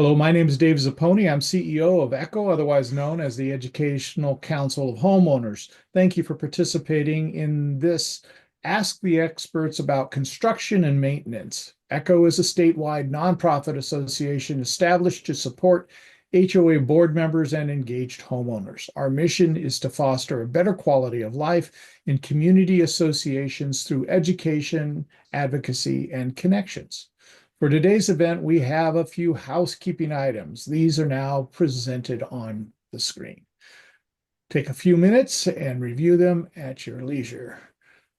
Hello, my name is Dave Zapponi. I'm CEO of ECHO, otherwise known as the Educational Council of Homeowners. Thank you for participating in this Ask the Experts about construction and maintenance. ECHO is a statewide nonprofit association established to support HOA board members and engaged homeowners. Our mission is to foster a better quality of life in community associations through education, advocacy, and connections. For today's event, we have a few housekeeping items. These are now presented on the screen. Take a few minutes and review them at your leisure.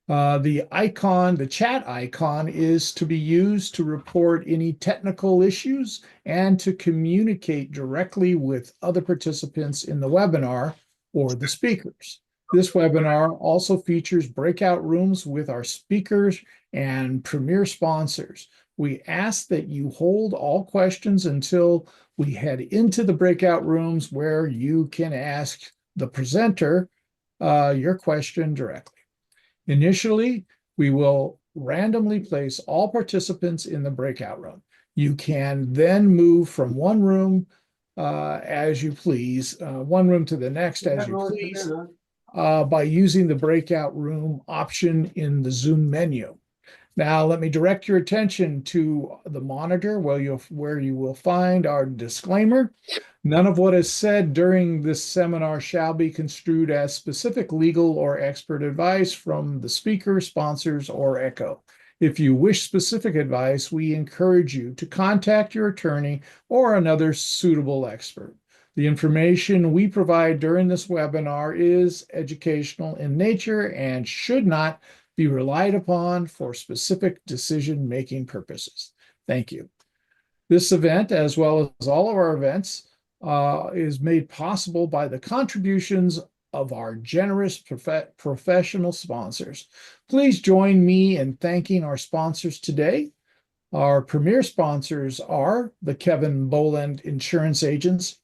The chat icon is to be used to report any technical issues and to communicate directly with other participants in the webinar or the speakers. This webinar also features breakout rooms with our speakers and premier sponsors. We ask that you hold all questions until we head into the breakout rooms where you can ask the presenter your question directly. Initially, we will randomly place all participants in the breakout room. You can then move from one room as you please, one room to the next as you please, by using the breakout room option in the Zoom menu. Now, let me direct your attention to the monitor where you will find our disclaimer. None of what is said during this seminar shall be construed as specific legal or expert advice from the speaker, sponsors, or ECHO. If you wish specific advice, we encourage you to contact your attorney or another suitable expert. The information we provide during this webinar is educational in nature and should not be relied upon for specific decision-making purposes. Thank you. This event, as well as all of our events, is made possible by the contributions of our generous professional sponsors. Please join me in thanking our sponsors today. Our premier sponsors are the Kevin Boland Insurance Agency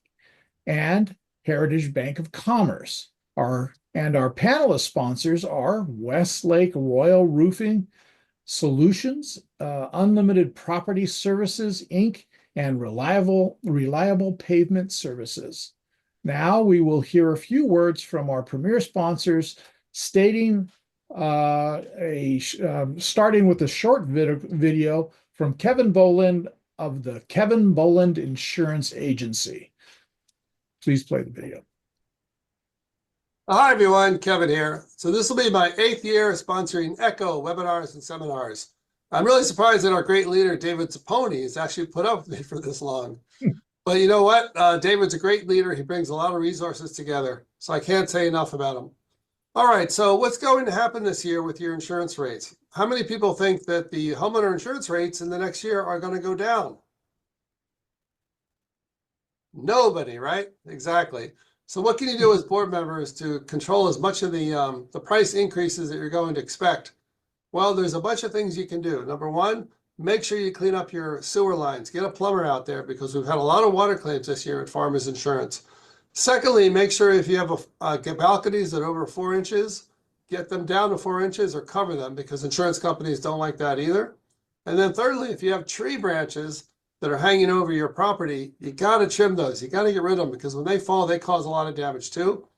and Heritage Bank of Commerce. Our panelist sponsors are Westlake Royal Roofing Solutions, Unlimited Property Services, Inc., and Reliable Pavement Services. Now we will hear a few words from our premier sponsors, starting with a short video from Kevin Boland of the Kevin Boland Insurance Agency. Please play the video. Hi everyone, Kevin here. So this will be my 8th year sponsoring ECHO webinars and seminars. I'm really surprised that our great leader, David Zapponi, has actually put up with me for this long. But you know what? David's a great leader. He brings a lot of resources together. So I can't say enough about him. All right, so what's going to happen this year with your insurance rates? How many people think that the homeowner insurance rates in the next year are going to go down? Nobody, right? Exactly. So what can you do as board members to control as much of the price increases that you're going to expect? Well, there's a bunch of things you can do. Number one, make sure you clean up your sewer lines. Get a plumber out there because we've had a lot of water claims this year at Farmers Insurance. Secondly, make sure if you have get balconies that are over 4 inches, get them down to 4 inches or cover them because insurance companies don't like that either. And then thirdly, if you have tree branches that are hanging over your property, you got to trim those. You got to get rid of them because when they fall, they cause a lot of damage too.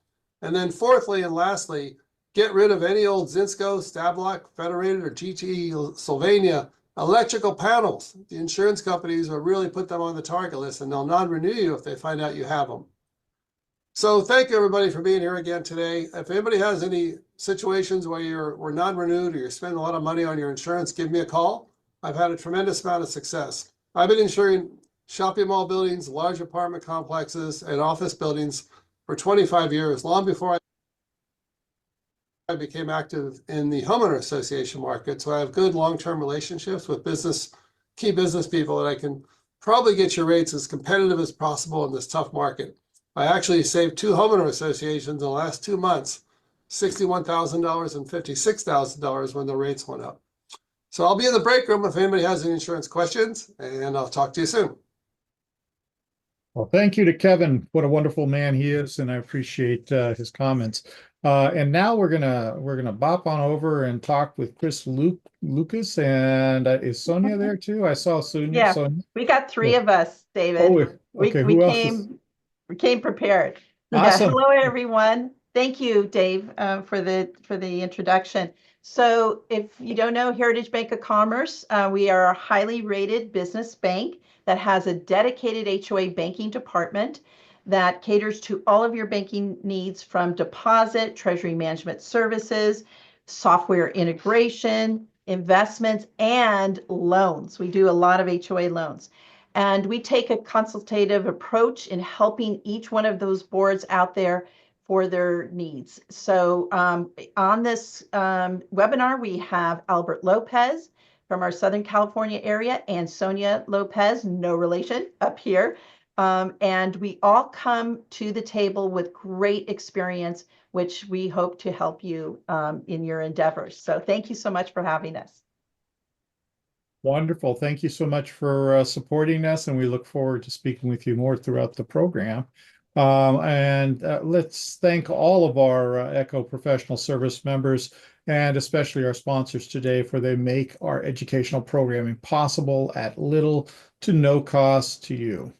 And then fourthly and lastly, get rid of any old Zinsco, Stablock, Federated, or GTE Sylvania electrical panels. The insurance companies will really put them on the target list and they'll non-renew you if they find out you have them. So thank you everybody for being here again today. If anybody has any situations where we're non-renewed or you're spending a lot of money on your insurance, give me a call. I've had a tremendous amount of success. I've been insuring shopping mall buildings, large apartment complexes, and office buildings for 25 years, long before I became active in the homeowner association market. So I have good long-term relationships with key business people that I can probably get your rates as competitive as possible in this tough market. I actually saved 2 homeowner associations in the last 2 months, $61,000 and $56,000 when the rates went up. So I'll be in the break room if anybody has any insurance questions, and I'll talk to you soon. Well, thank you to Kevin. What a wonderful man he is, and I appreciate his comments. And now we're gonna bop on over and talk with Chris Lucas, and is Sonia there too? I saw Sonia. Yeah, Sonia. we got three Yeah. of us, David. Oh, We okay. we Who else is? came prepared. Yeah, Awesome. hello everyone. Thank you, Dave, for the introduction. So, if you don't know Heritage Bank of Commerce, we are a highly rated business bank that has a dedicated HOA banking department that caters to all of your banking needs from deposit, treasury management services, software integration, investments, and loans. We do a lot of HOA loans. And we take a consultative approach in helping each one of those boards out there for their needs. So on this webinar, we have Albert Lopez from our Southern California area and Sonia Lopez, no relation, up here. And we all come to the table with great experience, which we hope to help you in your endeavors. So thank you so much for having us. Wonderful. Thank you so much for supporting us, and we look forward to speaking with you more throughout the program. And let's thank all of our ECHO professional service members, and especially our sponsors today, for they make our educational programming possible at little to no cost to you.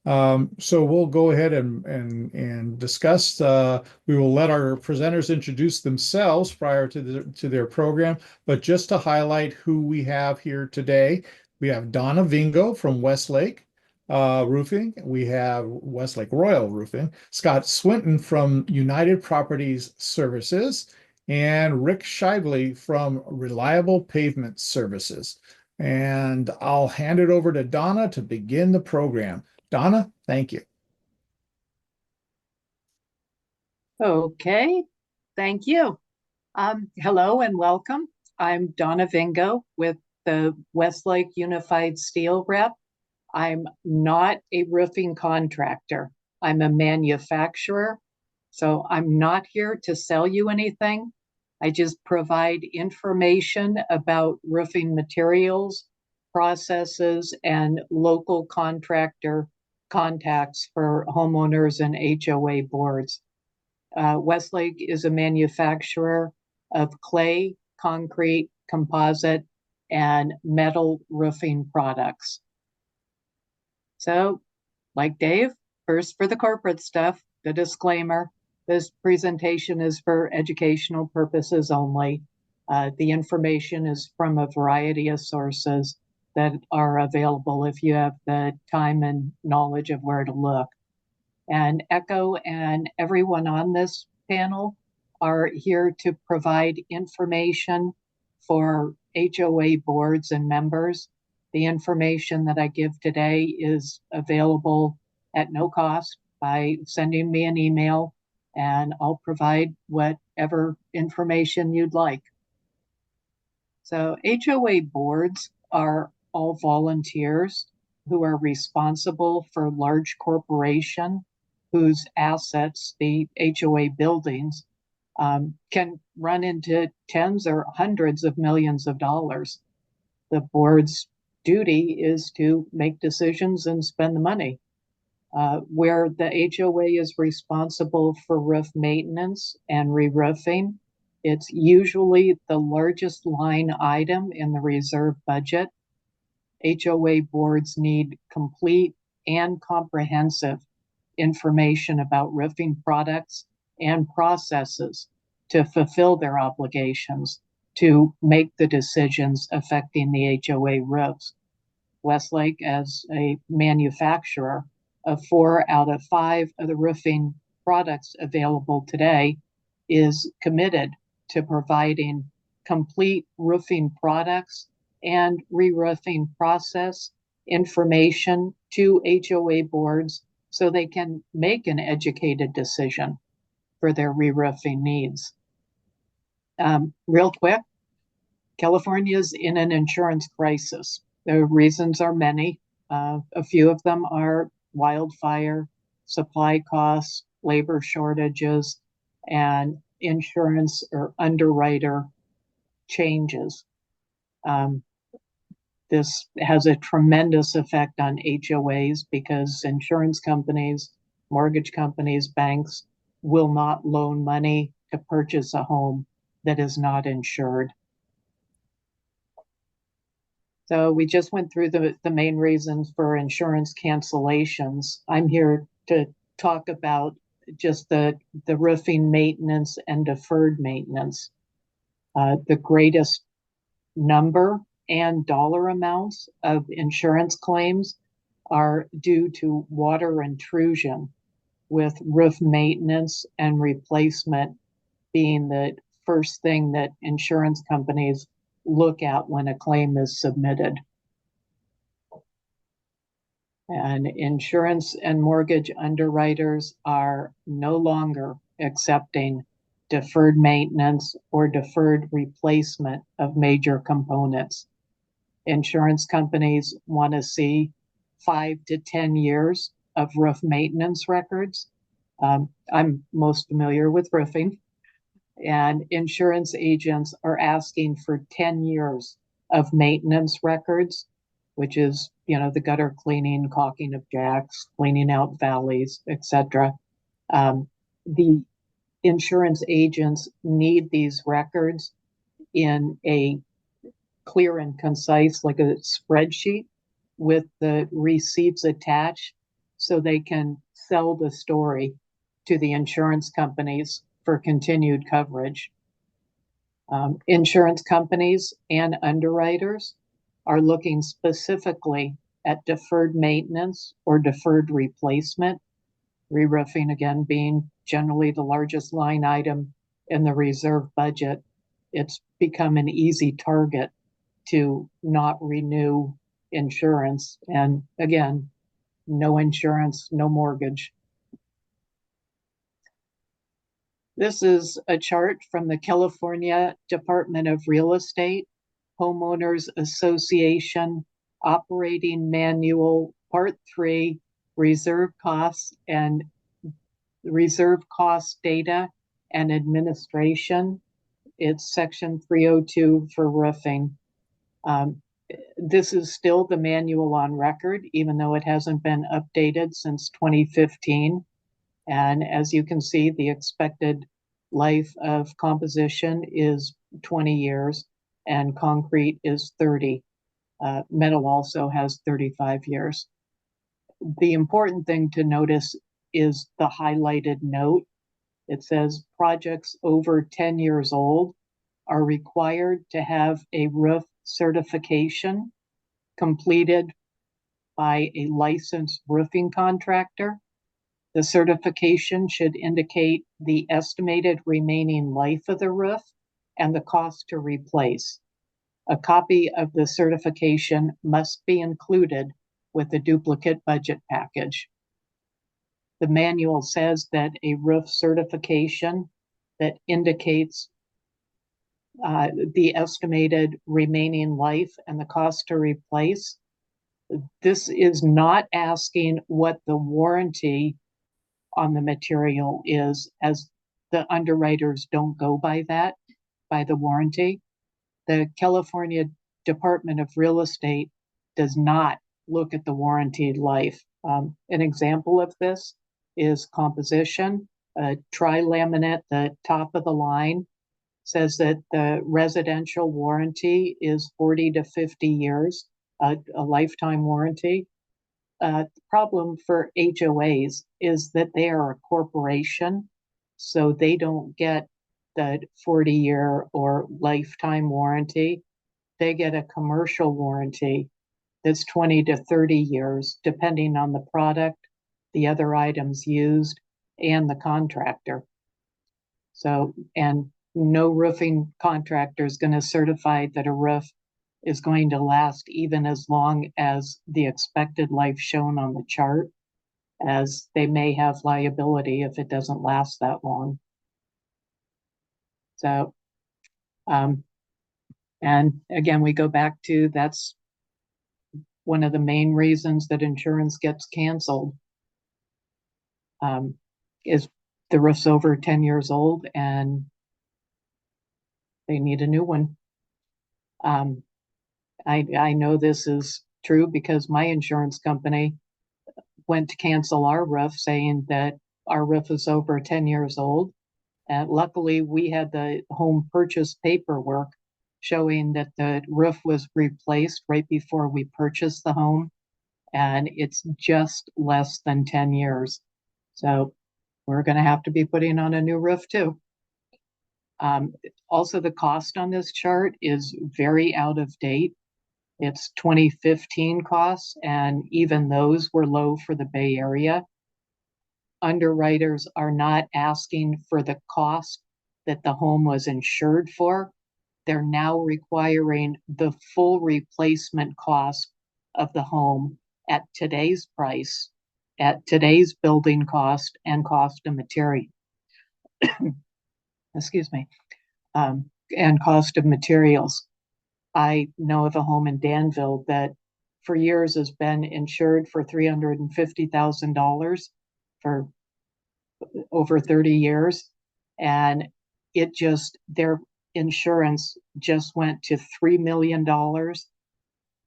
So we'll go ahead and discuss. We will let our presenters introduce themselves prior to their program, but just to highlight who we have here today, we have Donna Vingo from Westlake Roofing. We have Westlake Royal Roofing, Scott Swinton from United Properties Services, and Rick Shively from Reliable Pavement Services. And I'll hand it over to Donna to begin the program. Donna, thank you. Okay, thank you. Hello and welcome. I'm Donna Vingo with the Westlake Unified Steel Rep. I'm not a roofing contractor. I'm a manufacturer. So I'm not here to sell you anything. I just provide information about roofing materials, processes, and local contractor contacts for homeowners and HOA boards. Westlake is a manufacturer of clay, concrete, composite, and metal roofing products. So, like Dave, first for the corporate stuff, the disclaimer, this presentation is for educational purposes only. The information is from a variety of sources that are available if you have the time and knowledge of where to look. And ECHO and everyone on this panel are here to provide information for HOA boards and members. The information that I give today is available at no cost by sending me an email, and I'll provide whatever information you'd like. So HOA boards are all volunteers who are responsible for large corporation whose assets, the HOA buildings, can run into tens or hundreds of millions of dollars. The board's duty is to make decisions and spend the money. Where the HOA is responsible for roof maintenance and re-roofing, it's usually the largest line item in the reserve budget. HOA boards need complete and comprehensive information about roofing products and processes to fulfill their obligations to make the decisions affecting the HOA roofs. Westlake, as a manufacturer of 4 out of 5 of the roofing products available today, is committed to providing complete roofing products and re-roofing process information to HOA boards so they can make an educated decision for their re-roofing needs. Real quick, California's in an insurance crisis. The reasons are many. A few of them are wildfire, supply costs, labor shortages, and insurance or underwriter changes. This has a tremendous effect on HOAs because insurance companies, mortgage companies, banks will not loan money to purchase a home that is not insured. So we just went through the main reasons for insurance cancellations. I'm here to talk about just the roofing maintenance and deferred maintenance. The greatest number and dollar amounts of insurance claims are due to water intrusion, with roof maintenance and replacement being the first thing that insurance companies look at when a claim is submitted. And insurance and mortgage underwriters are no longer accepting deferred maintenance or deferred replacement of major components. Insurance companies want to see 5 to 10 years of roof maintenance records. I'm most familiar with roofing, and insurance agents are asking for 10 years of maintenance records, which is, the gutter cleaning, caulking of jacks, cleaning out valleys, etc. The insurance agents need these records in a clear and concise, like a spreadsheet with the receipts attached, so they can sell the story to the insurance companies for continued coverage. Insurance companies and underwriters are looking specifically at deferred maintenance or deferred replacement, re-roofing again being generally the largest line item in the reserve budget. It's become an easy target to not renew insurance. And again, no insurance, no mortgage. This is a chart from the California Department of Real Estate, Homeowners Association Operating Manual, Part 3, Reserve Costs and Reserve Cost Data and Administration. It's Section 302 for roofing. This is still the manual on record, even though it hasn't been updated since 2015. And as you can see, the expected life of composition is 20 years and concrete is 30. Metal also has 35 years. The important thing to notice is the highlighted note. It says projects over 10 years old are required to have a roof certification completed by a licensed roofing contractor. The certification should indicate the estimated remaining life of the roof and the cost to replace. A copy of the certification must be included with the duplicate budget package. The manual says that a roof certification that indicates the estimated remaining life and the cost to replace. This is not asking what the warranty on the material is, as the underwriters don't go by that, by the warranty. The California Department of Real Estate does not look at the warranted life. An example of this is composition. Tri-laminate, the top of the line, says that the residential warranty is 40 to 50 years, a lifetime warranty. The problem for HOAs is that they are a corporation, so they don't get the 40-year or lifetime warranty. They get a commercial warranty that's 20 to 30 years, depending on the product, the other items used, and the contractor. So, and no roofing contractor is going to certify that a roof is going to last even as long as the expected life shown on the chart, as they may have liability if it doesn't last that long. So, and again, we go back to, that's one of the main reasons that insurance gets canceled, is the roof's over 10 years old and they need a new one. I know this is true because my insurance company went to cancel our roof, saying that our roof is over 10 years old. And luckily, we had the home purchase paperwork showing that the roof was replaced right before we purchased the home. And it's just less than 10 years. So we're going to have to be putting on a new roof too. Also, the cost on this chart is very out of date. It's 2015 costs, and even those were low for the Bay Area. Underwriters are not asking for the cost that the home was insured for. They're now requiring the full replacement cost of the home at today's price, at today's building cost and cost of material. Excuse me, and cost of materials. I know of a home in Danville that for years has been insured for $350,000 for over 30 years. And their insurance just went to $3 million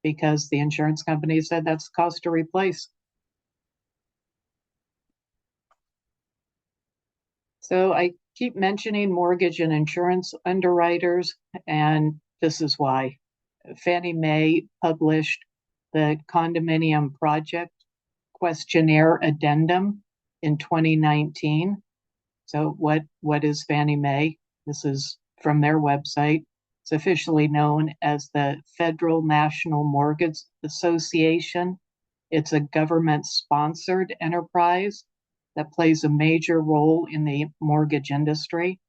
because the insurance company said that's the cost to replace. So I keep mentioning mortgage and insurance underwriters, and this is why. Fannie Mae published the Condominium Project Questionnaire Addendum in 2019. So what is Fannie Mae? This is from their website. It's officially known as the Federal National Mortgage Association. It's a government-sponsored enterprise that plays a major role in the mortgage industry.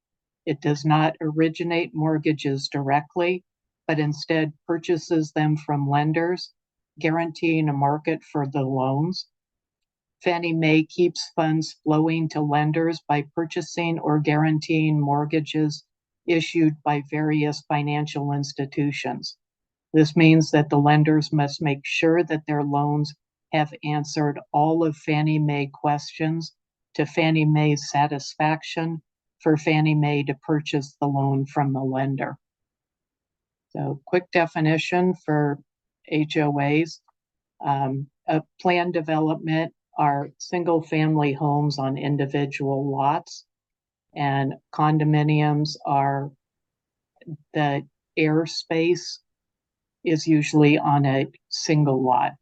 It does not originate mortgages directly, but instead purchases them from lenders, guaranteeing a market for the loans. Fannie Mae keeps funds flowing to lenders by purchasing or guaranteeing mortgages issued by various financial institutions. This means that the lenders must make sure that their loans have answered all of Fannie Mae questions to Fannie Mae's satisfaction for Fannie Mae to purchase the loan from the lender. So, quick definition for HOAs. A planned development are single-family homes on individual lots, and condominiums are the airspace is usually on a single lot.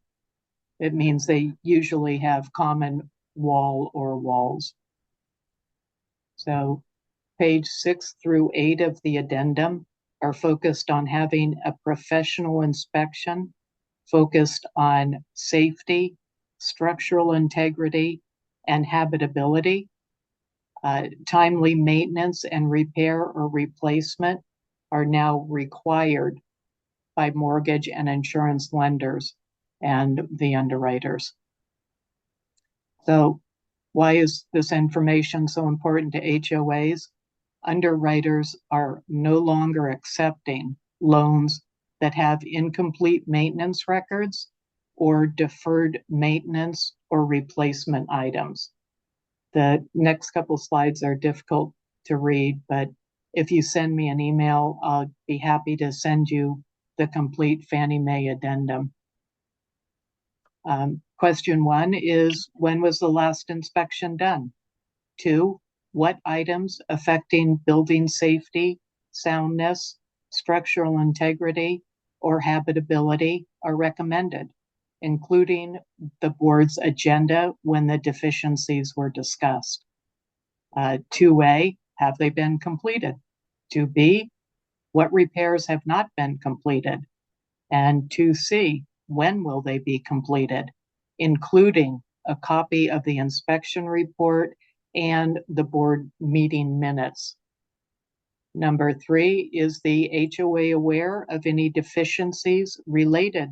It means they usually have common wall or walls. So page 6 through 8 of the addendum are focused on having a professional inspection, focused on safety, structural integrity, and habitability. Timely maintenance and repair or replacement are now required by mortgage and insurance lenders and the underwriters. So why is this information so important to HOAs? Underwriters are no longer accepting loans that have incomplete maintenance records or deferred maintenance or replacement items. The next couple slides are difficult to read, but if you send me an email, I'll be happy to send you the complete Fannie Mae addendum. Question 1 is, when was the last inspection done? 2, what items affecting building safety, soundness, structural integrity, or habitability are recommended, including the board's agenda when the deficiencies were discussed? 2A, have they been completed? 2B, what repairs have not been completed? And 2C, when will they be completed, including a copy of the inspection report and the board meeting minutes? Number 3, is the HOA aware of any deficiencies related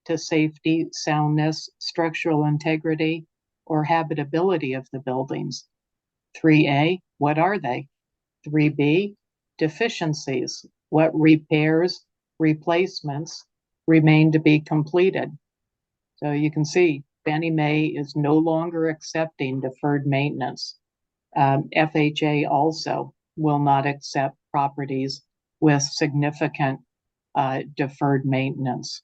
to safety, soundness, structural integrity, or habitability of the buildings? 3A, what are they? 3B, deficiencies. What repairs, replacements remain to be completed? So you can see Fannie Mae is no longer accepting deferred maintenance. FHA also will not accept properties with significant deferred maintenance.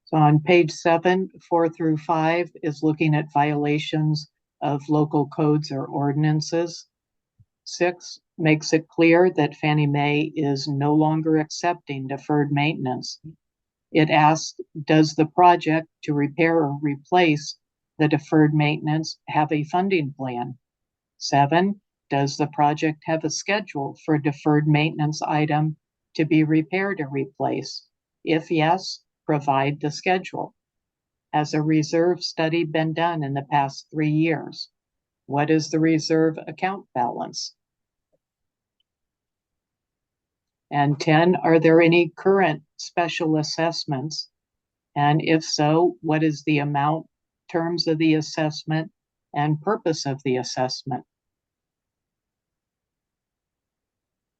So on page 7, 4 through 5 is looking at violations of local codes or ordinances. 6, makes it clear that Fannie Mae is no longer accepting deferred maintenance. It asks, does the project to repair or replace the deferred maintenance have a funding plan? 7, does the project have a schedule for a deferred maintenance item to be repaired or replaced? If yes, provide the schedule. Has a reserve study been done in the past 3 years? What is the reserve account balance? And 10, are there any current special assessments? And if so, what is the amount, terms of the assessment, and purpose of the assessment?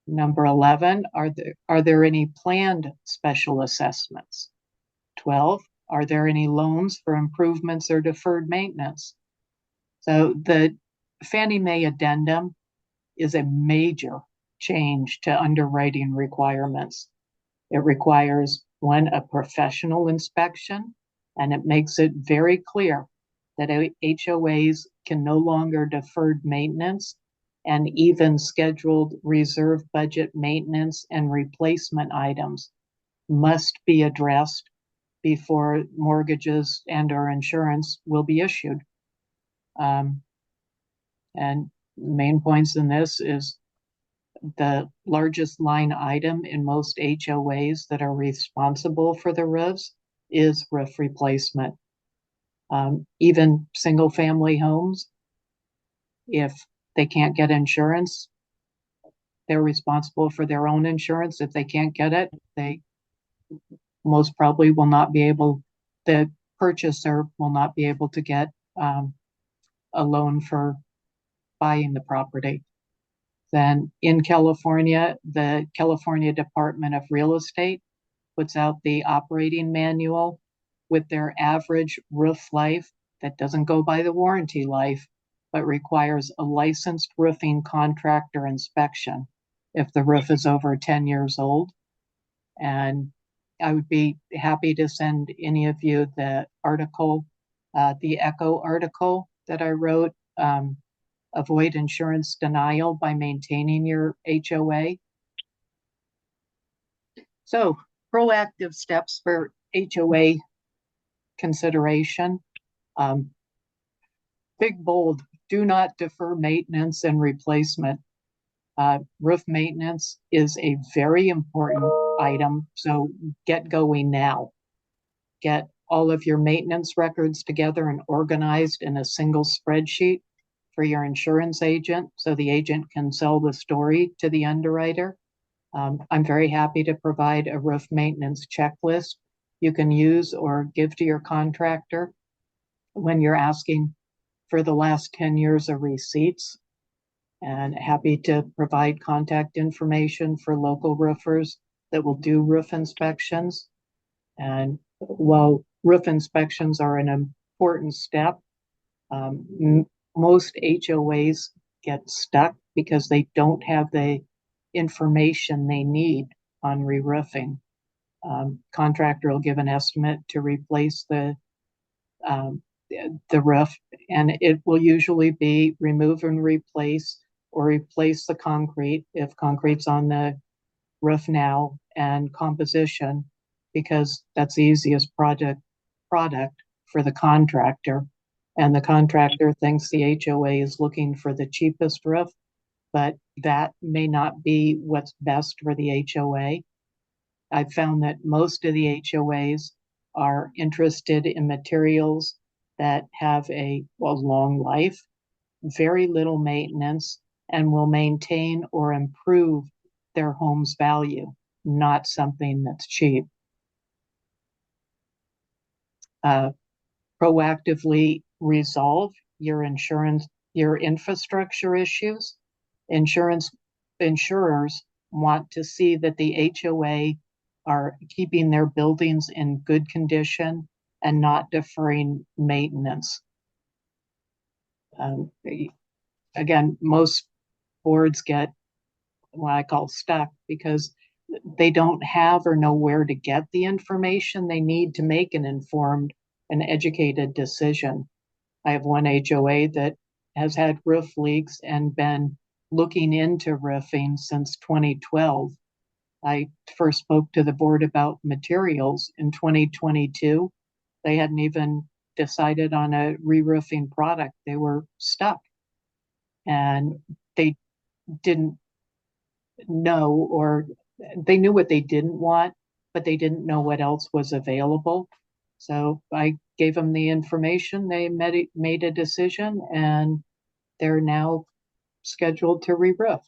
Number 11, are there any planned special assessments? 12, are there any loans for improvements or deferred maintenance? So the Fannie Mae addendum is a major change to underwriting requirements. It requires, one, a professional inspection, and it makes it very clear that HOAs can no longer defer maintenance, and even scheduled reserve budget maintenance and replacement items must be addressed before mortgages and or insurance will be issued. And main points in this is the largest line item in most HOAs that are responsible for the roofs is roof replacement. Even single family homes, if they can't get insurance, they're responsible for their own insurance. If they can't get it, they most probably will not be able, the purchaser will not be able to get a loan for buying the property. Then in California, the California Department of Real Estate puts out the operating manual with their average roof life that doesn't go by the warranty life, but requires a licensed roofing contractor inspection if the roof is over 10 years old. And I would be happy to send any of you the article, the ECHO article that I wrote, Avoid Insurance Denial by Maintaining Your HOA. So, proactive steps for HOA consideration. Big bold, do not defer maintenance and replacement. Roof maintenance is a very important item, so get going now. Get all of your maintenance records together and organized in a single spreadsheet for your insurance agent so the agent can sell the story to the underwriter. I'm very happy to provide a roof maintenance checklist you can use or give to your contractor when you're asking for the last 10 years of receipts, and happy to provide contact information for local roofers that will do roof inspections. And while roof inspections are an important step, most HOAs get stuck because they don't have the information they need on re-roofing. Contractor will give an estimate to replace the roof, and it will usually be remove and replace or replace the concrete if concrete's on the roof now, and composition, because that's the easiest product for the contractor. And the contractor thinks the HOA is looking for the cheapest roof, but that may not be what's best for the HOA. I've found that most of the HOAs are interested in materials that have a long life, very little maintenance, and will maintain or improve their home's value, not something that's cheap. Proactively resolve your infrastructure issues. Insurers want to see that the HOA are keeping their buildings in good condition and not deferring maintenance. Again, most boards get what I call stuck because they don't have or know where to get the information they need to make an informed and educated decision. I have one HOA that has had roof leaks and been looking into roofing since 2012. I first spoke to the board about materials in 2022. They hadn't even decided on a re-roofing product. They were stuck. And they didn't know, or they knew what they didn't want, but they didn't know what else was available. So I gave them the information. They made a decision, and they're now scheduled to re-roof.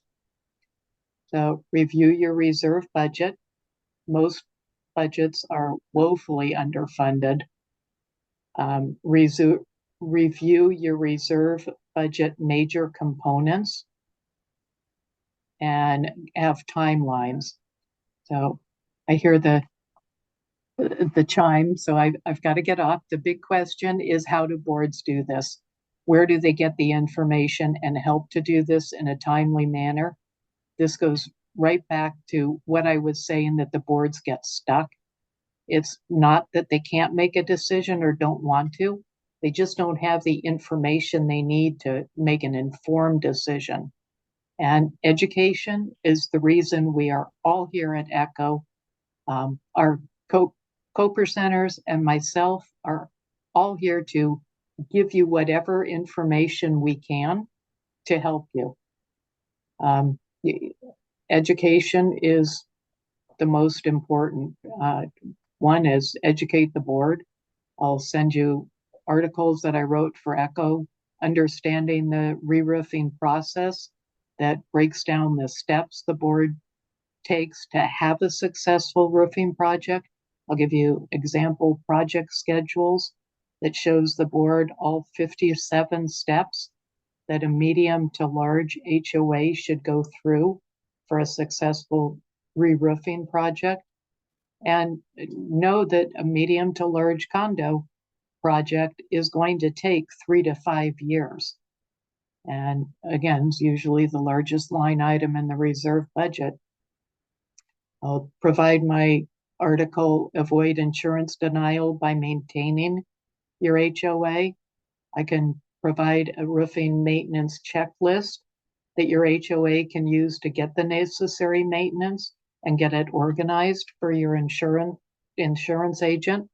So review your reserve budget. Most budgets are woefully underfunded. Review your reserve budget major components and have timelines. So I hear the chime, so I've got to get off. The big question is, how do boards do this? Where do they get the information and help to do this in a timely manner? This goes right back to what I was saying, that the boards get stuck. It's not that they can't make a decision or don't want to. They just don't have the information they need to make an informed decision. And education is the reason we are all here at ECHO. Our co-presenters and myself are all here to give you whatever information we can to help you. Education is the most important. One is educate the board. I'll send you articles that I wrote for ECHO, understanding the re-roofing process, that breaks down the steps the board takes to have a successful roofing project. I'll give you example project schedules that shows the board all 57 steps that a medium to large HOA should go through for a successful re-roofing project. And know that a medium to large condo project is going to take 3 to 5 years. And again, it's usually the largest line item in the reserve budget. I'll provide my article, Avoid Insurance Denial by Maintaining Your HOA. I can provide a roofing maintenance checklist that your HOA can use to get the necessary maintenance and get it organized for your insurance agent.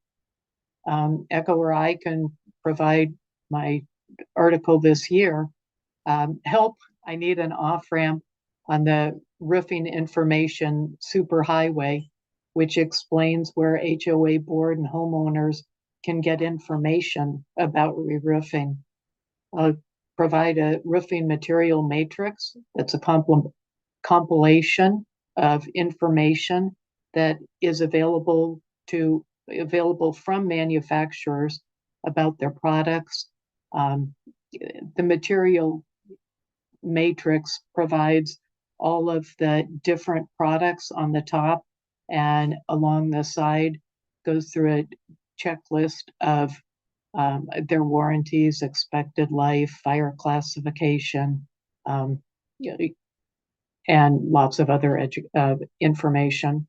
ECHO or I can provide my article this year. Help, I need an off-ramp on the roofing information superhighway, which explains where HOA board and homeowners can get information about re-roofing. I'll provide a roofing material matrix that's a compilation of information that is available from manufacturers about their products. The material matrix provides all of the different products on the top, and along the side goes through a checklist of their warranties, expected life, fire classification, and lots of other information.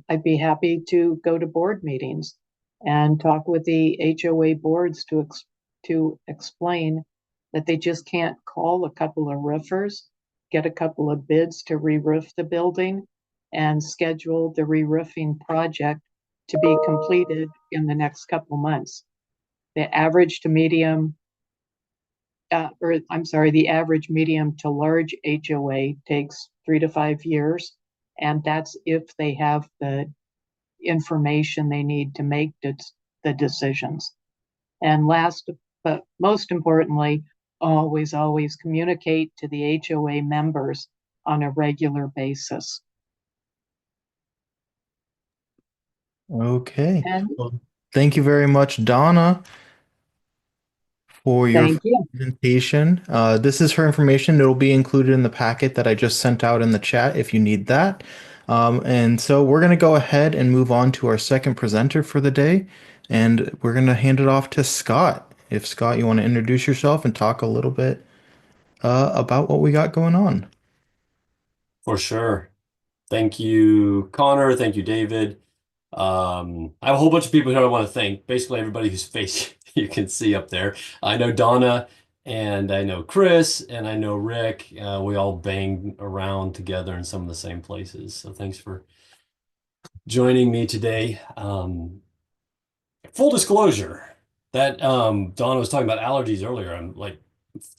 I'd be happy to go to board meetings and talk with the HOA boards to explain that they just can't call a couple of roofers, get a couple of bids to re-roof the building, and schedule the re-roofing project to be completed in the next couple months. The average medium to large HOA takes 3 to 5 years, and that's if they have the information they need to make the decisions. And last but most importantly, always communicate to the HOA members on a regular basis. Okay. And Well, thank you very much, Donna, for your thank you. presentation. This is her information. It'll be included in the packet that I just sent out in the chat if you need that. And so we're going to go ahead and move on to our second presenter for the day. And we're going to hand it off to Scott. If Scott, you want to introduce yourself and talk a little bit about what we got going on. For sure. Thank you, Connor. Thank you, David. I have a whole bunch of people here I want to thank. Basically, everybody whose face you can see up there. I know Donna and I know Chris, and I know Rick. We all bang around together in some of the same places. So thanks for joining me today. Full disclosure, that Donna was talking about allergies earlier. I'm like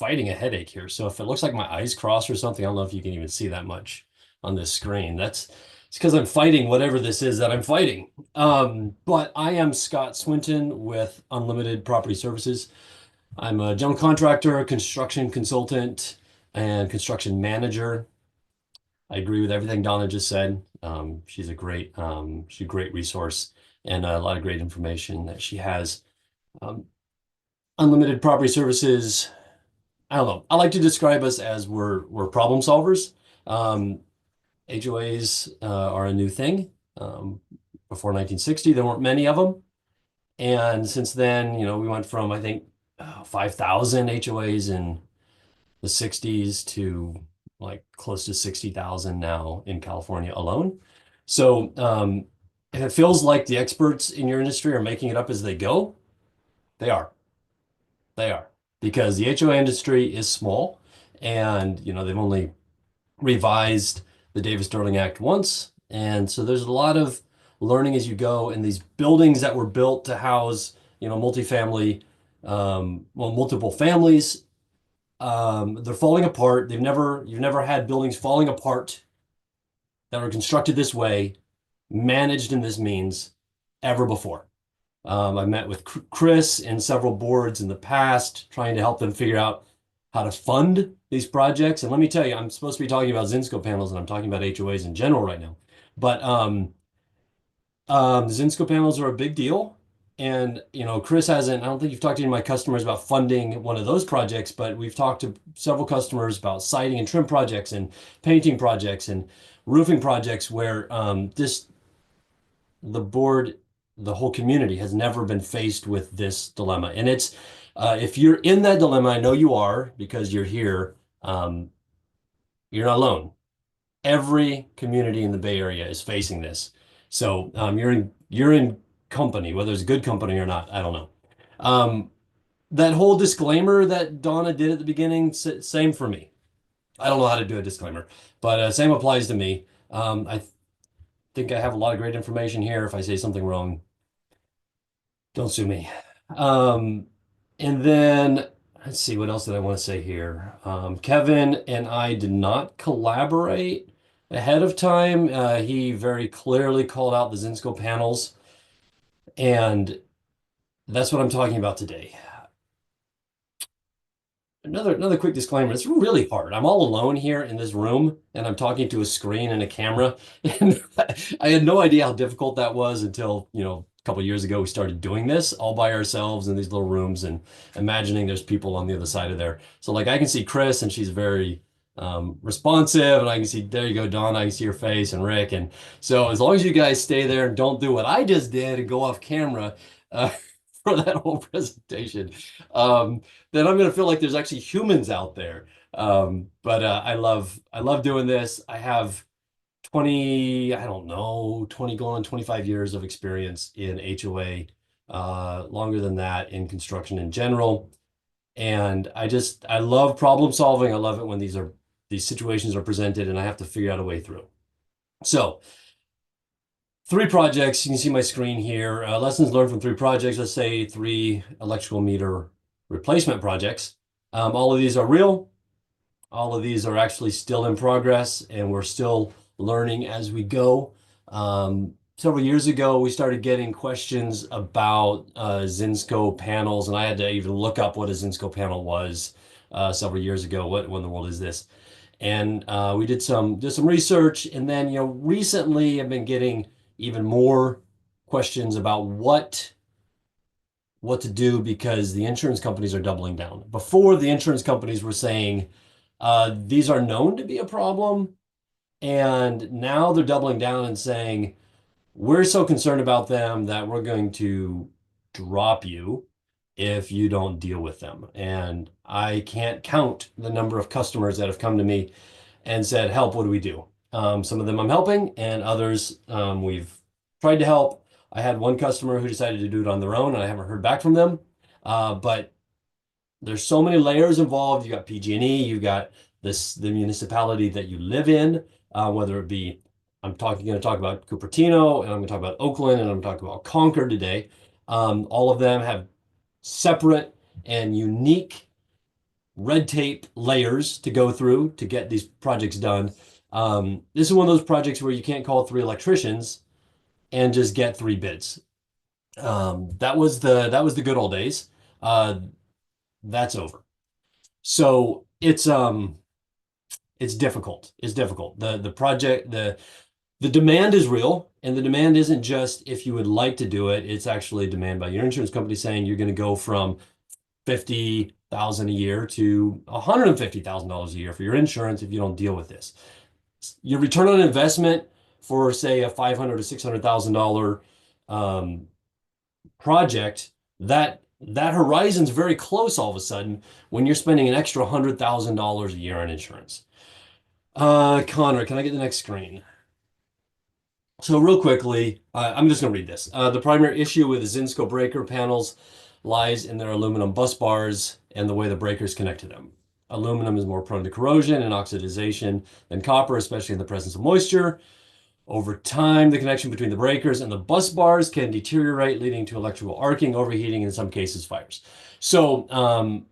fighting a headache here. So if it looks like my eyes cross or something, I don't know if you can even see that much on this screen. It's because I'm fighting whatever this is that I'm fighting. But I am Scott Swinton with Unlimited Property Services. I'm a general contractor, construction consultant, and construction manager. I agree with everything Donna just said. She's a great resource and a lot of great information that she has. Unlimited Property Services, I don't know. I like to describe us as we're problem solvers. HOAs are a new thing. Before 1960, there weren't many of them. And since then, we went from, I think, 5,000 HOAs in the 60s to like close to 60,000 now in California alone. So if it feels like the experts in your industry are making it up as they go, they are. They are. Because the HOA industry is small, and they've only revised the Davis-Sterling Act once. And so there's a lot of learning as you go, and these buildings that were built to house, multifamily, multiple families, they're falling apart. You've never had buildings falling apart that are constructed this way, managed in this means ever before. I met with Chris and several boards in the past, trying to help them figure out how to fund these projects. And let me tell you, I'm supposed to be talking about Zinsco panels, and I'm talking about HOAs in general right now. But Zinsco panels are a big deal. And, Chris hasn't, I don't think you've talked to any of my customers about funding one of those projects, but we've talked to several customers about siding and trim projects and painting projects and roofing projects where the board, the whole community has never been faced with this dilemma. And it's, if you're in that dilemma, I know you are because you're here, you're not alone. Every community in the Bay Area is facing this. So you're in company, whether it's a good company or not, I don't know. That whole disclaimer that Donna did at the beginning, same for me. I don't know how to do a disclaimer, but same applies to me. I think I have a lot of great information here. If I say something wrong, don't sue me. And then let's see, what else did I want to say here? Kevin and I did not collaborate ahead of time. He very clearly called out the Zinsco panels, and that's what I'm talking about today. Another quick disclaimer. It's really hard. I'm all alone here in this room, and I'm talking to a screen and a camera. And I had no idea how difficult that was until, a couple of years ago, we started doing this all by ourselves in these little rooms and imagining there's people on the other side of there. So like I can see Chris, and she's very responsive, and I can see, there you go, Dawn, I can see your face, and Rick. And so as long as you guys stay there and don't do what I just did and go off camera, for that whole presentation, then I'm going to feel like there's actually humans out there. But I love doing this. I have 20 going on 25 years of experience in HOA, longer than that in construction in general. And I love problem solving. I love it when these situations are presented and I have to figure out a way through. So 3 projects, you can see my screen here. Lessons learned from 3 projects. Let's say 3 electrical meter replacement projects. All of these are real. All of these are actually still in progress, and we're still learning as we go. Several years ago, we started getting questions about Zinsco panels, and I had to even look up what a Zinsco panel was several years ago. What in the world is this? And we did some research, and then recently I've been getting even more questions about what to do because the insurance companies are doubling down. Before, the insurance companies were saying these are known to be a problem, and now they're doubling down and saying we're so concerned about them that we're going to drop you if you don't deal with them. And I can't count the number of customers that have come to me and said, help, what do we do? Some of them I'm helping, and others we've tried to help. I had one customer who decided to do it on their own, and I haven't heard back from them. But there's so many layers involved. You got PG&E, you got the municipality that you live in, whether it be, going to talk about Cupertino, and I'm going to talk about Oakland, and I'm talking about Concord today. All of them have separate and unique red tape layers to go through to get these projects done. This is one of those projects where you can't call 3 electricians and just get 3 bids. That was the good old days. That's over. So it's difficult. It's difficult. The demand is real, and the demand isn't just if you would like to do it. It's actually demand by your insurance company saying you're going to go from $50,000 a year to $150,000 a year for your insurance if you don't deal with this. Your return on investment for, say, a $500,000 to $600,000 project, that horizon's very close all of a sudden when you're spending an extra $100,000 a year on insurance. Connor, can I get the next screen? So real quickly, I'm just going to read this. The primary issue with the Zinsco breaker panels lies in their aluminum bus bars and the way the breakers connect to them. Aluminum is more prone to corrosion and oxidization than copper, especially in the presence of moisture. Over time, the connection between the breakers and the bus bars can deteriorate, leading to electrical arcing, overheating, and in some cases, fires. So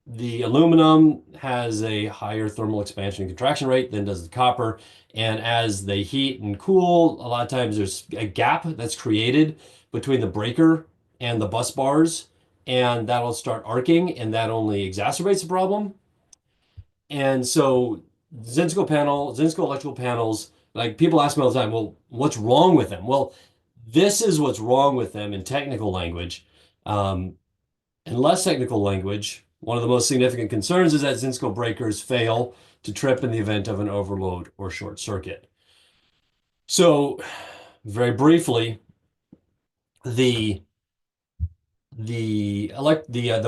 the aluminum has a higher thermal expansion and contraction rate than does the copper. And as they heat and cool, a lot of times there's a gap that's created between the breaker and the bus bars, and that'll start arcing, and that only exacerbates the problem. And so Zinsco electrical panels, like people ask me all the time, well, what's wrong with them? Well, this is what's wrong with them in technical language. In less technical language, one of the most significant concerns is that Zinsco breakers fail to trip in the event of an overload or short circuit. So very briefly, the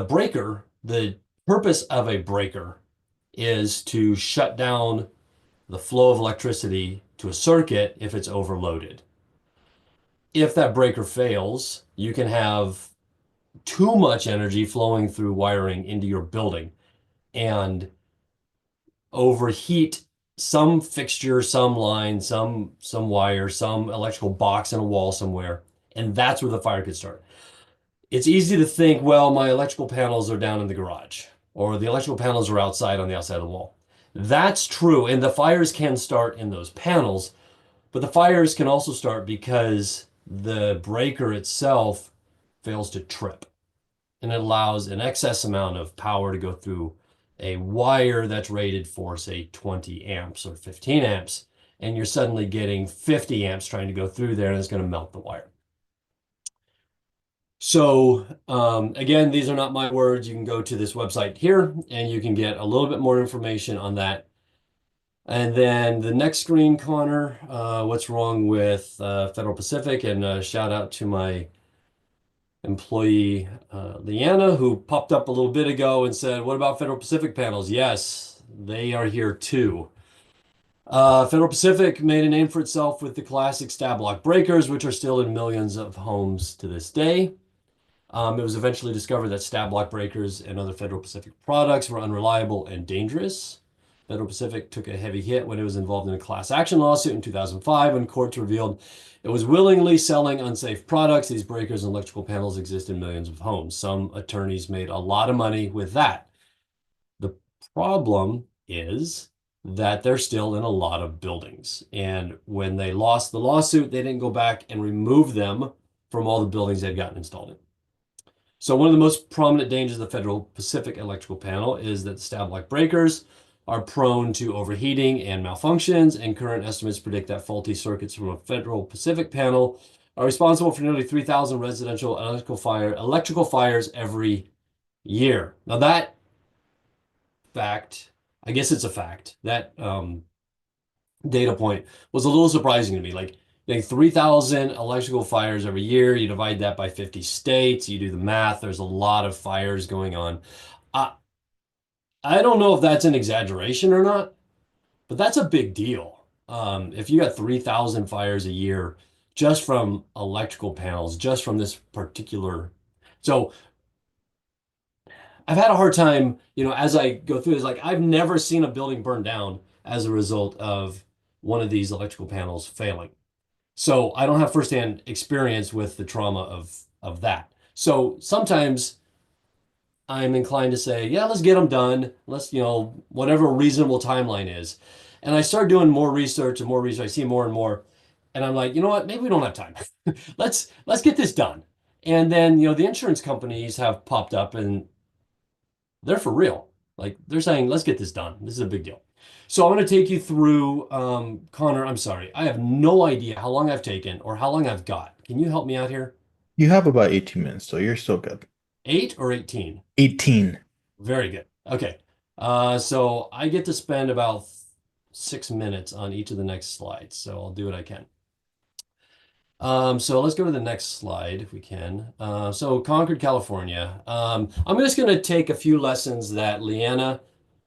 breaker, the purpose of a breaker is to shut down the flow of electricity to a circuit if it's overloaded. If that breaker fails, you can have too much energy flowing through wiring into your building and overheat some fixture, some line, some wire, some electrical box in a wall somewhere, and that's where the fire could start. It's easy to think, well, my electrical panels are down in the garage, or the electrical panels are outside on the outside of the wall. That's true, and the fires can start in those panels, but the fires can also start because the breaker itself fails to trip, and it allows an excess amount of power to go through a wire that's rated for, say, 20 amps or 15 amps, and you're suddenly getting 50 amps trying to go through there, and it's going to melt the wire. So again, these are not my words. You can go to this website here, and you can get a little bit more information on that. And then the next screen, Connor, what's wrong with Federal Pacific? And shout out to my employee, Leanna, who popped up a little bit ago and said, what about Federal Pacific panels? Yes, they are here too. Federal Pacific made a name for itself with the classic stab lock breakers, which are still in millions of homes to this day. It was eventually discovered that stab lock breakers and other Federal Pacific products were unreliable and dangerous. Federal Pacific took a heavy hit when it was involved in a class action lawsuit in 2005 when courts revealed it was willingly selling unsafe products. These breakers and electrical panels exist in millions of homes. Some attorneys made a lot of money with that. The problem is that they're still in a lot of buildings. And when they lost the lawsuit, they didn't go back and remove them from all the buildings they'd gotten installed in. So one of the most prominent dangers of the Federal Pacific electrical panel is that stab lock breakers are prone to overheating and malfunctions, and current estimates predict that faulty circuits from a Federal Pacific panel are responsible for nearly 3,000 residential electrical fires every year. Now that fact, I guess it's a fact, that data point was a little surprising to me. Like, 3,000 electrical fires every year, you divide that by 50 states, you do the math, there's a lot of fires going on. I don't know if that's an exaggeration or not, but that's a big deal. If you got 3,000 fires a year just from electrical panels, just from this particular. So I've had a hard time, as I go through this, like I've never seen a building burn down as a result of one of these electrical panels failing. So I don't have firsthand experience with the trauma of that. So sometimes I'm inclined to say, yeah, let's get them done. Let's, whatever a reasonable timeline is. And I start doing more research and more research. I see more and more. And I'm like, you know what? Maybe we don't have time. Let's get this done. And then, the insurance companies have popped up and they're for real. Like they're saying, let's get this done. This is a big deal. So I'm going to take you through, Connor, I'm sorry. I have no idea how long I've taken or how long I've got. Can you help me out here? You have about 18 minutes, so you're still good. 8 or 18? 18. Very good. Okay. So I get to spend about 6 minutes on each of the next slides. So I'll do what I can. So let's go to the next slide if we can. So Concord, California. I'm just going to take a few lessons that Leanna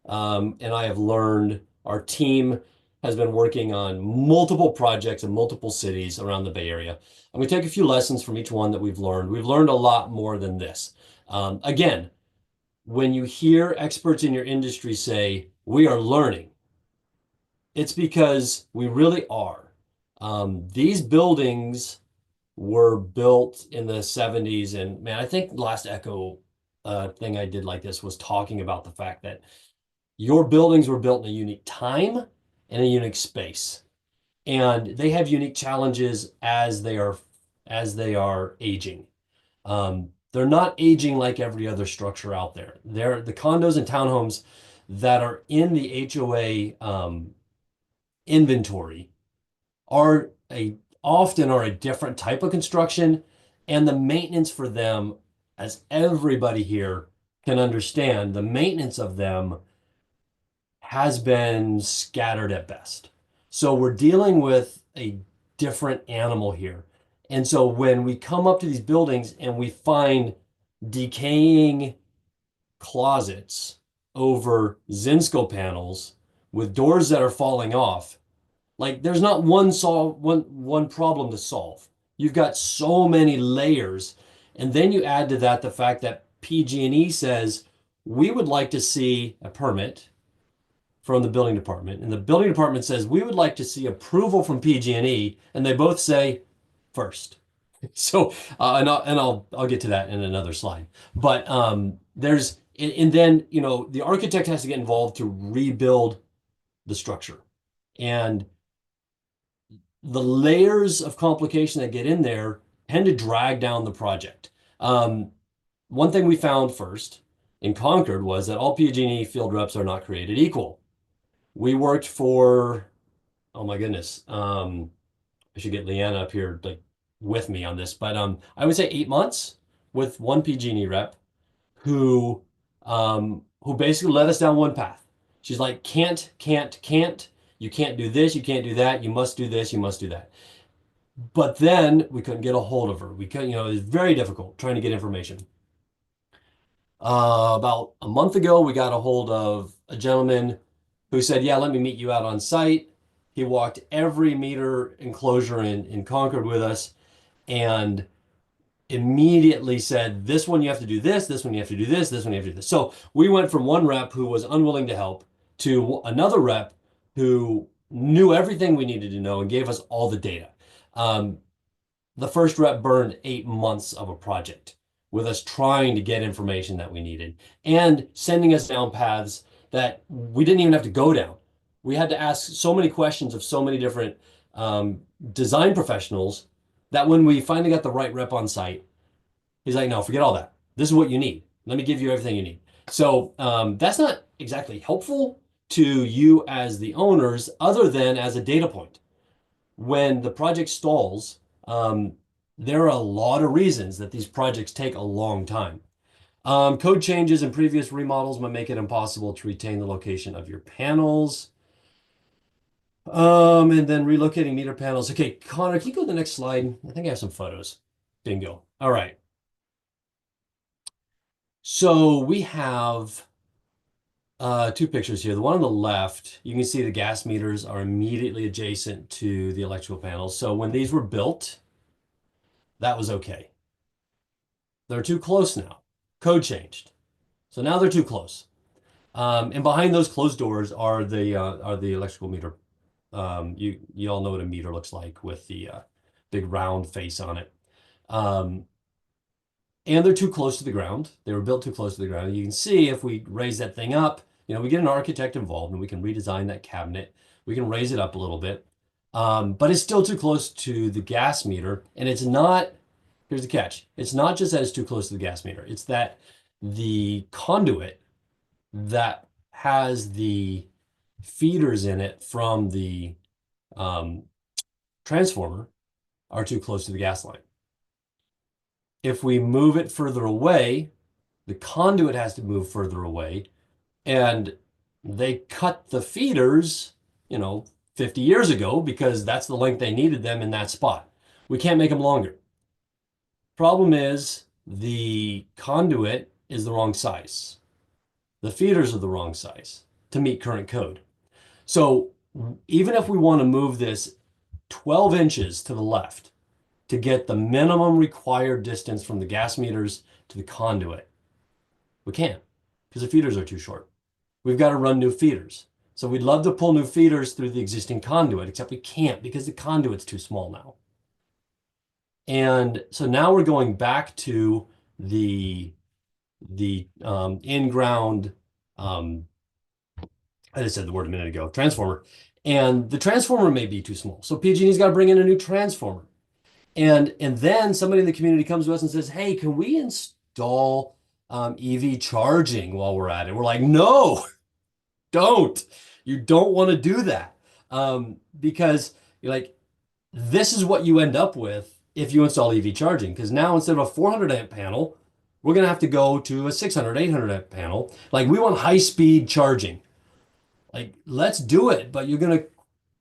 and I have learned. Our team has been working on multiple projects in multiple cities around the Bay Area. And we take a few lessons from each one that we've learned. We've learned a lot more than this. Again, when you hear experts in your industry say, we are learning, it's because we really are. These buildings were built in the 70s. And man, I think the last Echo thing I did like this was talking about the fact that your buildings were built in a unique time and a unique space. And they have unique challenges as they are aging. They're not aging like every other structure out there. They're the condos and townhomes that are in the HOA inventory often are a different type of construction, and the maintenance for them, as everybody here can understand, the maintenance of them has been scattered at best. So we're dealing with a different animal here. And so when we come up to these buildings and we find decaying closets over Zinsco panels with doors that are falling off, like there's not one problem to solve. You've got so many layers. And then you add to that the fact that PG&E says, we would like to see a permit from the building department. And the building department says, we would like to see approval from PG&E. And they both say first. So, I'll get to that in another slide. But and then, the architect has to get involved to rebuild the structure. And the layers of complication that get in there tend to drag down the project. One thing we found first in Concord was that all PG&E field reps are not created equal. We worked for, oh my goodness, I should get Leanna up here with me on this, but I would say 8 months with one PG&E rep who basically led us down one path. She's like, can't. You can't do this, you can't do that, you must do this, you must do that. But then we couldn't get a hold of her. We couldn't, it was very difficult trying to get information. About a month ago, we got a hold of a gentleman who said, yeah, let me meet you out on site. He walked every meter enclosure in Concord with us and immediately said, this one you have to do this one you have to do this one you have to do this. So we went from one rep who was unwilling to help to another rep who knew everything we needed to know and gave us all the data. The first rep burned 8 months of a project with us trying to get information that we needed and sending us down paths that we didn't even have to go down. We had to ask so many questions of so many different design professionals that when we finally got the right rep on site, he's like, no, forget all that. This is what you need. Let me give you everything you need. So that's not exactly helpful to you as the owners, other than as a data point. When the project stalls, there are a lot of reasons that these projects take a long time. Code changes in previous remodels might make it impossible to retain the location of your panels. And then relocating meter panels. Okay, Connor, can you go to the next slide? I think I have some photos. Bingo. All right. So we have two pictures here. The one on the left, you can see the gas meters are immediately adjacent to the electrical panels. So when these were built, that was okay. They're too close now. Code changed. So now they're too close. And behind those closed doors are the electrical meter. You all know what a meter looks like with the big round face on it. And they're too close to the ground. They were built too close to the ground. You can see if we raise that thing up, we get an architect involved and we can redesign that cabinet. We can raise it up a little bit. But it's still too close to the gas meter. And it's not, here's the catch. It's not just that it's too close to the gas meter. It's that the conduit that has the feeders in it from the transformer are too close to the gas line. If we move it further away, the conduit has to move further away, and they cut the feeders, 50 years ago because that's the length they needed them in that spot. We can't make them longer. Problem is the conduit is the wrong size. The feeders are the wrong size to meet current code. So even if we want to move this 12 inches to the left to get the minimum required distance from the gas meters to the conduit, we can't because the feeders are too short. We've got to run new feeders. So we'd love to pull new feeders through the existing conduit, except we can't because the conduit's too small now. And so now we're going back to the in-ground, I just said the word a minute ago, transformer. And the transformer may be too small. So PG&E's got to bring in a new transformer. And then somebody in the community comes to us and says, hey, can we install EV charging while we're at it? We're like, no, don't. You don't want to do that. Because you're like, this is what you end up with if you install EV charging. Because now instead of a 400 amp panel, we're going to have to go to a 600, 800 amp panel. Like, we want high speed charging. Like, let's do it, but you're going to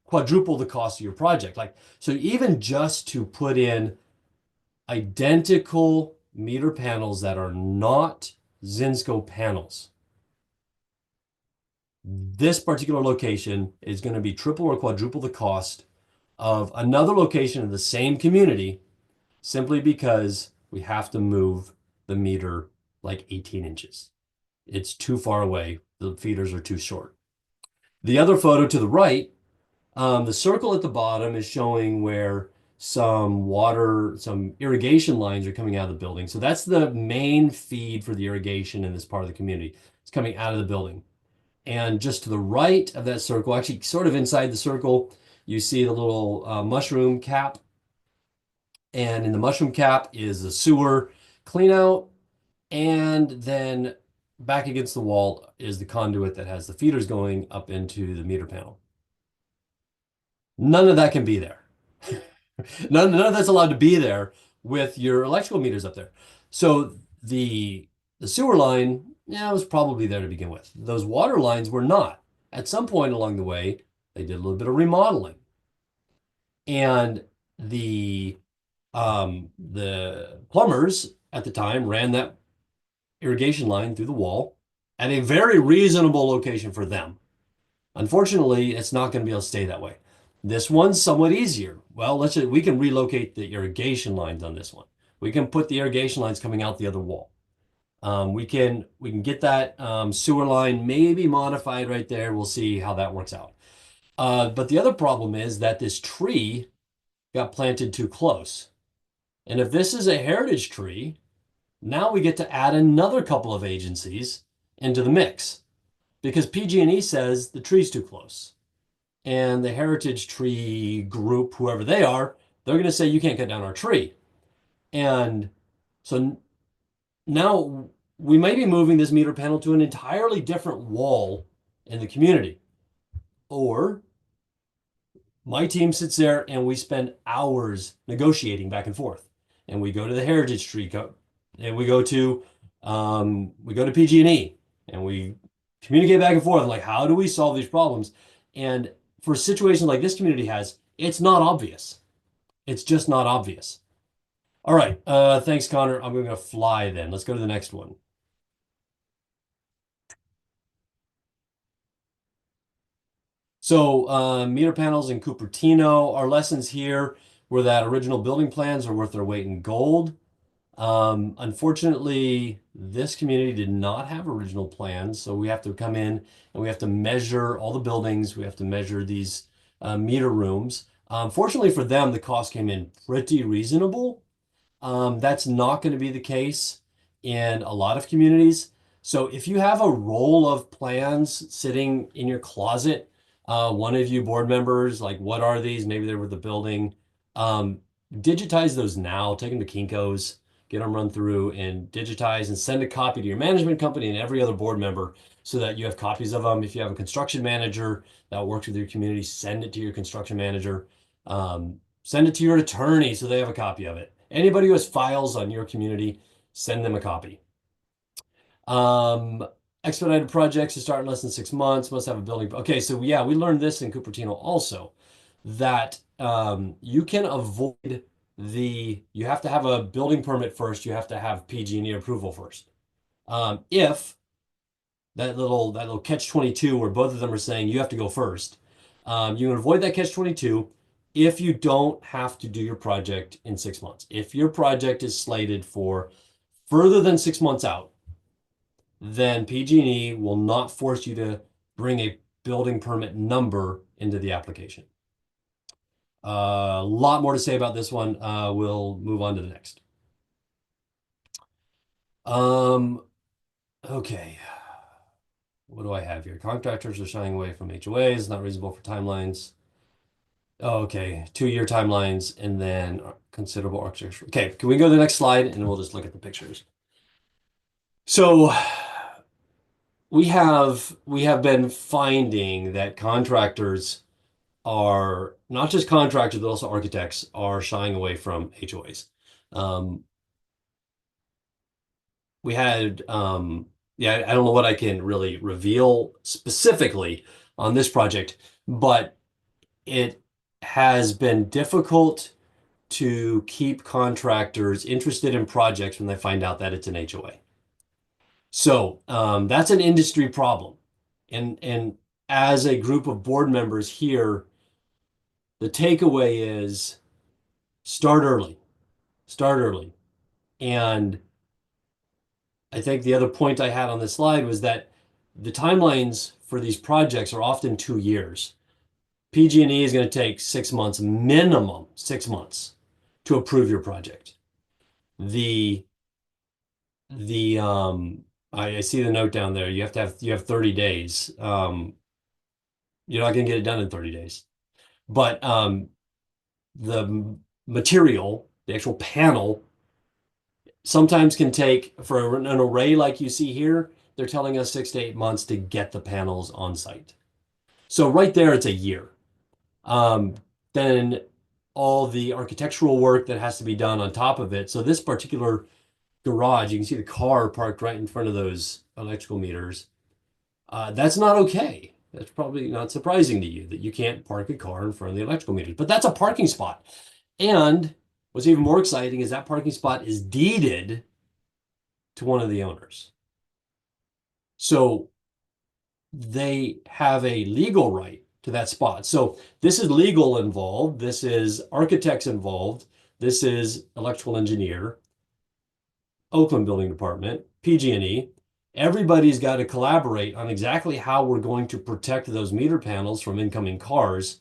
quadruple the cost of your project. Like, so even just to put in identical meter panels that are not Zinsco panels, this particular location is going to be triple or quadruple the cost of another location in the same community, simply because we have to move the meter like 18 inches. It's too far away. The feeders are too short. The other photo to the right, the circle at the bottom is showing where some irrigation lines are coming out of the building. So that's the main feed for the irrigation in this part of the community. It's coming out of the building. And just to the right of that circle, actually sort of inside the circle, you see the little mushroom cap. And in the mushroom cap is the sewer cleanout. And then back against the wall is the conduit that has the feeders going up into the meter panel. None of that can be there. None of that's allowed to be there with your electrical meters up there. So the sewer line, it was probably there to begin with. Those water lines were not. At some point along the way, they did a little bit of remodeling. And the plumbers at the time ran that irrigation line through the wall at a very reasonable location for them. Unfortunately, it's not going to be able to stay that way. This one's somewhat easier. Well, we can relocate the irrigation lines on this one. We can put the irrigation lines coming out the other wall. We can get that sewer line maybe modified right there. We'll see how that works out. But the other problem is that this tree got planted too close. And if this is a heritage tree, now we get to add another couple of agencies into the mix, because PG&E says the tree's too close. And the heritage tree group, whoever they are, they're going to say, you can't cut down our tree. And so now we may be moving this meter panel to an entirely different wall in the community. Or my team sits there and we spend hours negotiating back and forth. And we go to the heritage tree and we go to PG&E and we communicate back and forth, like, how do we solve these problems? And for situations like this community has, it's not obvious. It's just not obvious. All right. Thanks, Connor. I'm going to fly then. Let's go to the next one. So meter panels in Cupertino. Our lessons here were that original building plans are worth their weight in gold. Unfortunately, this community did not have original plans, so we have to come in and we have to measure all the buildings. We have to measure these meter rooms. Fortunately for them, the cost came in pretty reasonable. That's not going to be the case in a lot of communities. So if you have a roll of plans sitting in your closet, one of you board members, like, what are these? Maybe they're with the building. Digitize those now. Take them to Kinko's, get them run through and digitize, and send a copy to your management company and every other board member so that you have copies of them. If you have a construction manager that works with your community, send it to your construction manager. Send it to your attorney so they have a copy of it. Anybody who has files on your community, send them a copy. Expedited projects to start in less than 6 months, must have a building. Okay, so yeah, we learned this in Cupertino also, that you can avoid you have to have a building permit first, you have to have PG&E approval first. If that little catch-22 where both of them are saying you have to go first, you can avoid that catch-22 if you don't have to do your project in 6 months. If your project is slated for further than 6 months out, then PG&E will not force you to bring a building permit number into the application. A lot more to say about this one. We'll move on to the next. Okay. What do I have here? Contractors are shying away from HOAs, not reasonable for timelines. Oh, okay, 2-year timelines and then considerable architecture. Okay, can we go to the next slide and we'll just look at the pictures. So we have been finding that contractors are not just contractors, but also architects are shying away from HOAs. We had, yeah, I don't know what I can really reveal specifically on this project, but it has been difficult to keep contractors interested in projects when they find out that it's an HOA. So that's an industry problem. And as a group of board members here, the takeaway is start early. Start early. And I think the other point I had on this slide was that the timelines for these projects are often 2 years. PG&E is going to take 6 months, minimum 6 months, to approve your project. I see the note down there. You have 30 days. You're not going to get it done in 30 days. But the material, the actual panel, sometimes can take, for an array like you see here, they're telling us 6 to 8 months to get the panels on site. So right there, it's a year. Then all the architectural work that has to be done on top of it. So this particular garage, you can see the car parked right in front of those electrical meters. That's not okay. That's probably not surprising to you that you can't park a car in front of the electrical meters, but that's a parking spot. And what's even more exciting is that parking spot is deeded to one of the owners. So they have a legal right to that spot. So this is legal involved. This is architects involved. This is electrical engineer, Oakland Building Department, PG&E. Everybody's got to collaborate on exactly how we're going to protect those meter panels from incoming cars.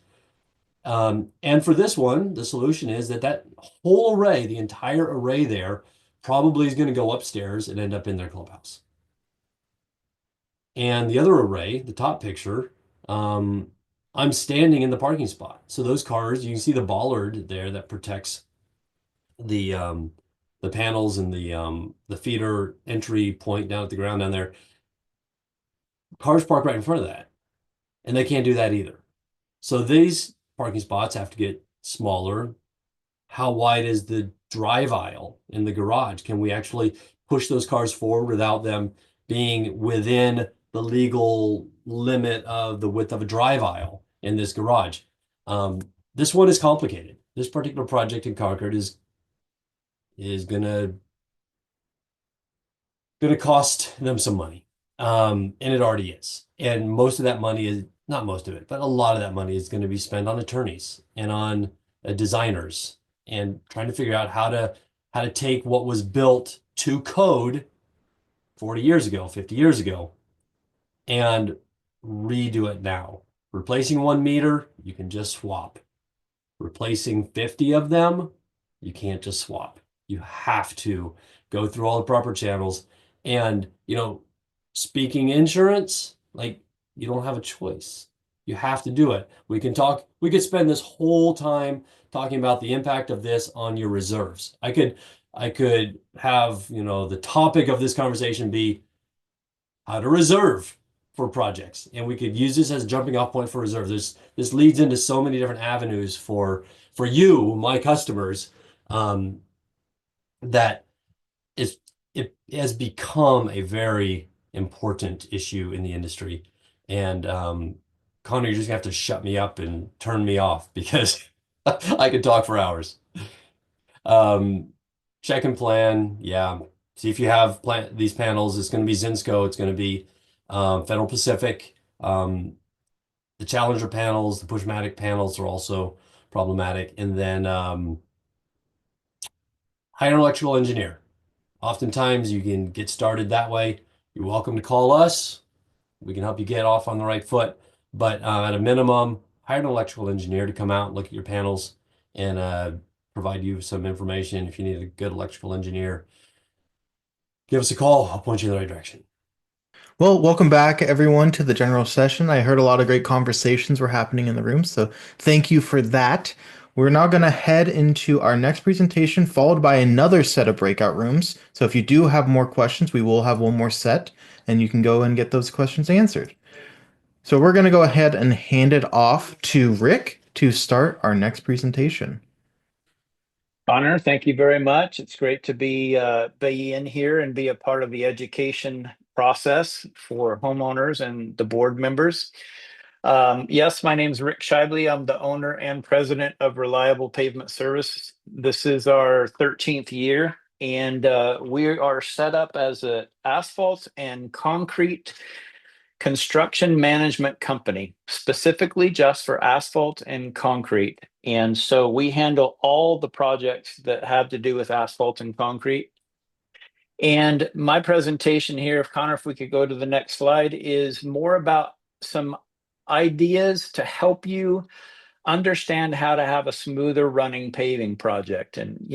And for this one, the solution is that whole array, the entire array there, probably is going to go upstairs and end up in their clubhouse. And the other array, the top picture, I'm standing in the parking spot. So those cars, you can see the bollard there that protects the panels and the feeder entry point down at the ground down there. Cars park right in front of that, and they can't do that either. So these parking spots have to get smaller. How wide is the drive aisle in the garage? Can we actually push those cars forward without them being within the legal limit of the width of a drive aisle in this garage? This one is complicated. This particular project in Concord is gonna cost them some money, and it already is. And most of that money is, not most of it, but a lot of that money is going to be spent on attorneys and on designers and trying to figure out how how to take what was built to code 40 years ago, 50 years ago, and redo it now. Replacing 1 meter, you can just swap. Replacing 50 of them, you can't just swap. You have to go through all the proper channels. And, speaking insurance, like, you don't have a choice. You have to do it. We could spend this whole time talking about the impact of this on your reserves. I could have, the topic of this conversation be how to reserve for projects. And we could use this as a jumping off point for reserves. This leads into so many different avenues for you, my customers, that it has become a very important issue in the industry. And Connor, you're just gonna have to shut me up and turn me off because I could talk for hours. Check and plan, yeah. See if you have these panels. It's going to be Zinsco. It's going to be Federal Pacific. The Challenger panels, the Pushmatic panels are also problematic. And then hire an electrical engineer. Oftentimes you can get started that way. You're welcome to call us. We can help you get off on the right foot. But at a minimum, hire an electrical engineer to come out and look at your panels and provide you some information. If you need a good electrical engineer, give us a call. I'll point you in the right direction. Well, welcome back, everyone, to the general session. I heard a lot of great conversations were happening in the room, so thank you for that. We're now going to head into our next presentation, followed by another set of breakout rooms. So if you do have more questions, we will have one more set, and you can go and get those questions answered. So we're going to go ahead and hand it off to Rick to start our next presentation. Connor, thank you very much. It's great to be in here and be a part of the education process for homeowners and the board members. Yes, my name is Rick Shively. I'm the owner and president of Reliable Pavement Service. This is our 13th year, and we are set up as an asphalt and concrete construction management company, specifically just for asphalt and concrete. And so we handle all the projects that have to do with asphalt and concrete. And my presentation here, Connor, if we could go to the next slide, is more about some ideas to help you understand how to have a smoother running paving project. And,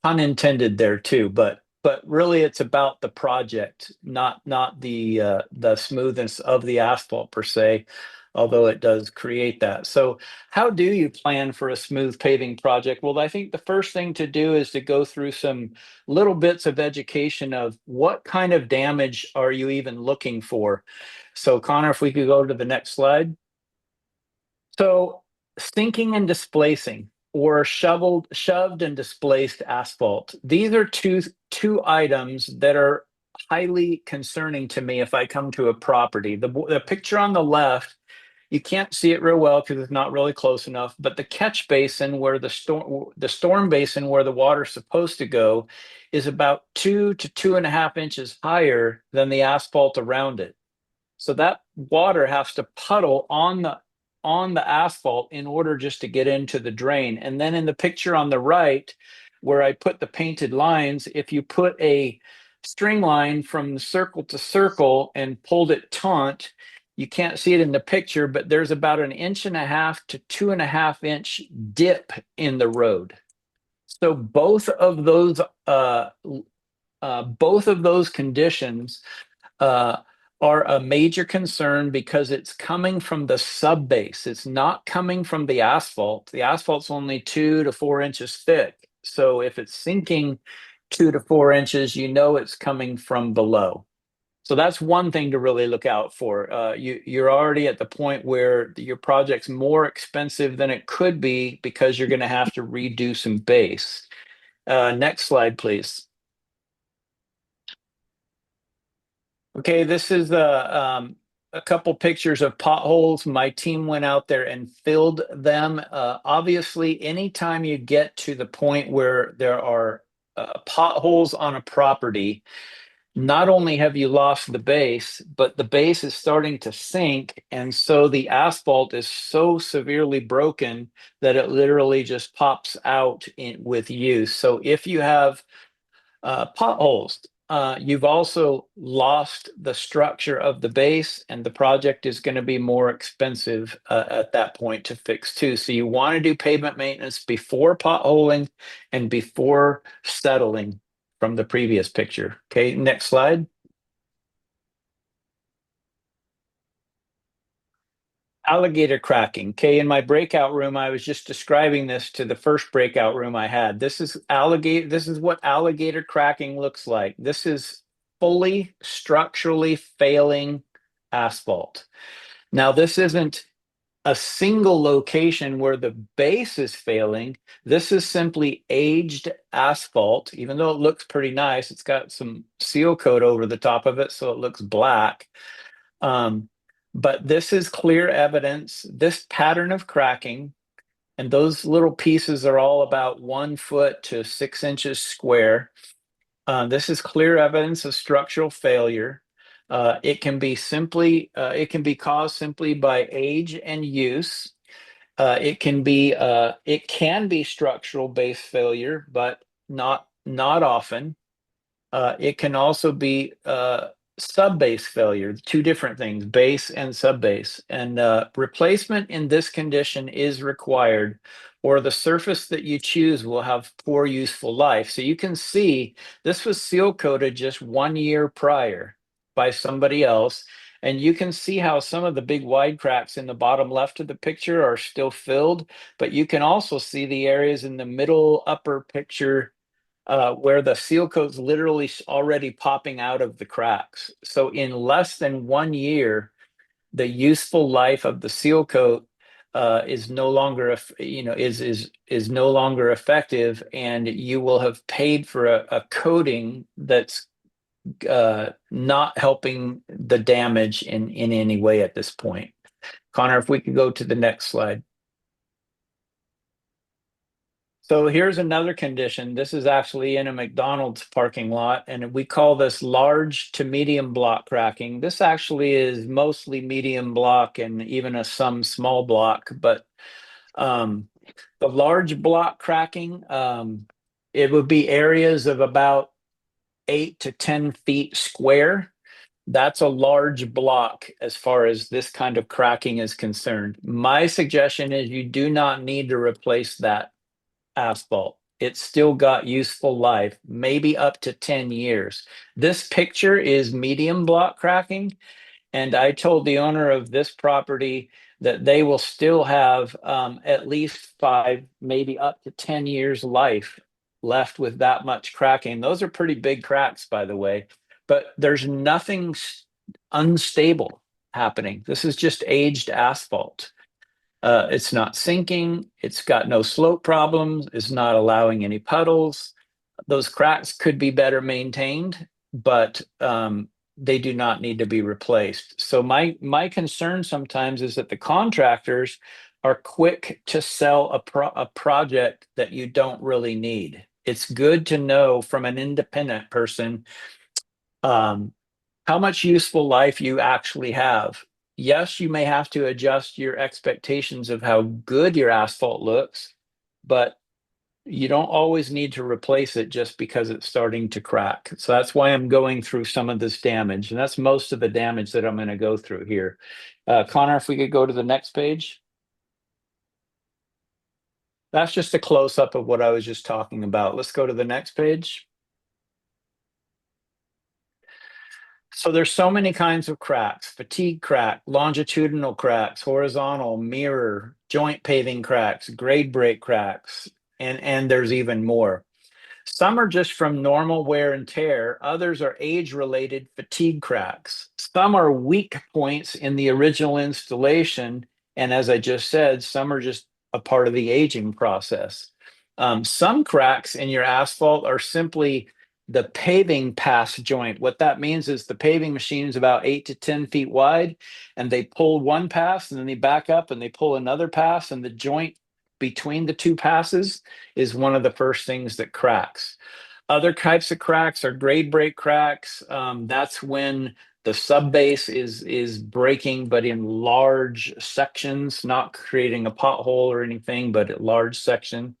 pun intended there too, but really it's about the project, not the smoothness of the asphalt per se, although it does create that. So how do you plan for a smooth paving project? Well, I think the first thing to do is to go through some little bits of education of what kind of damage are you even looking for. So Connor, if we could go to the next slide. So sinking and displacing, or shoved and displaced asphalt. These are two items that are highly concerning to me if I come to a property. The picture on the left, you can't see it real well because it's not really close enough, but the catch basin where the storm basin where the water's supposed to go is about 2 to 2.5 inches higher than the asphalt around it. So that water has to puddle on the asphalt in order just to get into the drain. And then in the picture on the right, where I put the painted lines, if you put a string line from circle to circle and pulled it taut, you can't see it in the picture, but there's about 1.5 to 2.5 inch dip in the road. So both of those conditions are a major concern because it's coming from the subbase. It's not coming from the asphalt. The asphalt's only 2 to 4 inches thick. So if it's sinking 2 to 4 inches, it's coming from below. So that's one thing to really look out for. You're already at the point where your project's more expensive than it could be because you're going to have to redo some base. Next slide, please. Okay, this is a couple pictures of potholes. My team went out there and filled them. Obviously, anytime you get to the point where there are potholes on a property, not only have you lost the base, but the base is starting to sink. And so the asphalt is so severely broken that it literally just pops out with use. So if you have potholes, you've also lost the structure of the base, and the project is going to be more expensive at that point to fix too. So you want to do pavement maintenance before potholing and before settling from the previous picture. Okay, next slide. Alligator cracking. Okay, in my breakout room, I was just describing this to the first breakout room I had. This is what alligator cracking looks like. This is fully structurally failing asphalt. Now, this isn't a single location where the base is failing. This is simply aged asphalt. Even though it looks pretty nice, it's got some seal coat over the top of it, so it looks black. But this is clear evidence, this pattern of cracking, and those little pieces are all about 1 foot to 6 inches square. This is clear evidence of structural failure. It can be caused simply by age and use. It can be structural base failure, but not often. It can also be sub-base failure, two different things, base and sub-base. And replacement in this condition is required, or the surface that you choose will have poor useful life. So you can see this was seal coated just 1 year prior by somebody else. And you can see how some of the big wide cracks in the bottom left of the picture are still filled, but you can also see the areas in the middle upper picture where the seal coat's literally already popping out of the cracks. So in less than 1 year, the useful life of the seal coat is no longer, is no longer effective, and you will have paid for a coating that's not helping the damage in any way at this point. Connor, if we could go to the next slide. So here's another condition. This is actually in a McDonald's parking lot, and we call this large to medium block cracking. This actually is mostly medium block and even some small block, but the large block cracking, it would be areas of about 8 to 10 feet square. That's a large block as far as this kind of cracking is concerned. My suggestion is you do not need to replace that asphalt. It's still got useful life, maybe up to 10 years. This picture is medium block cracking, and I told the owner of this property that they will still have at least 5, maybe up to 10 years life left with that much cracking. Those are pretty big cracks, by the way, but there's nothing unstable happening. This is just aged asphalt. It's not sinking. It's got no slope problems. It's not allowing any puddles. Those cracks could be better maintained, but they do not need to be replaced. So my concern sometimes is that the contractors are quick to sell a project that you don't really need. It's good to know from an independent person how much useful life you actually have. Yes, you may have to adjust your expectations of how good your asphalt looks, but you don't always need to replace it just because it's starting to crack. So that's why I'm going through some of this damage, and that's most of the damage that I'm going to go through here. Connor, if we could go to the next page. That's just a close-up of what I was just talking about. Let's go to the next page. So there's so many kinds of cracks: fatigue crack, longitudinal cracks, horizontal, mirror, joint paving cracks, grade break cracks, and there's even more. Some are just from normal wear and tear. Others are age-related fatigue cracks. Some are weak points in the original installation. And as I just said, some are just a part of the aging process. Some cracks in your asphalt are simply the paving pass joint. What that means is the paving machine is about 8 to 10 feet wide, and they pull one pass and then they back up and they pull another pass, and the joint between the two passes is one of the first things that cracks. Other types of cracks are grade break cracks. That's when the subbase is breaking, but in large sections, not creating a pothole or anything, but a large section.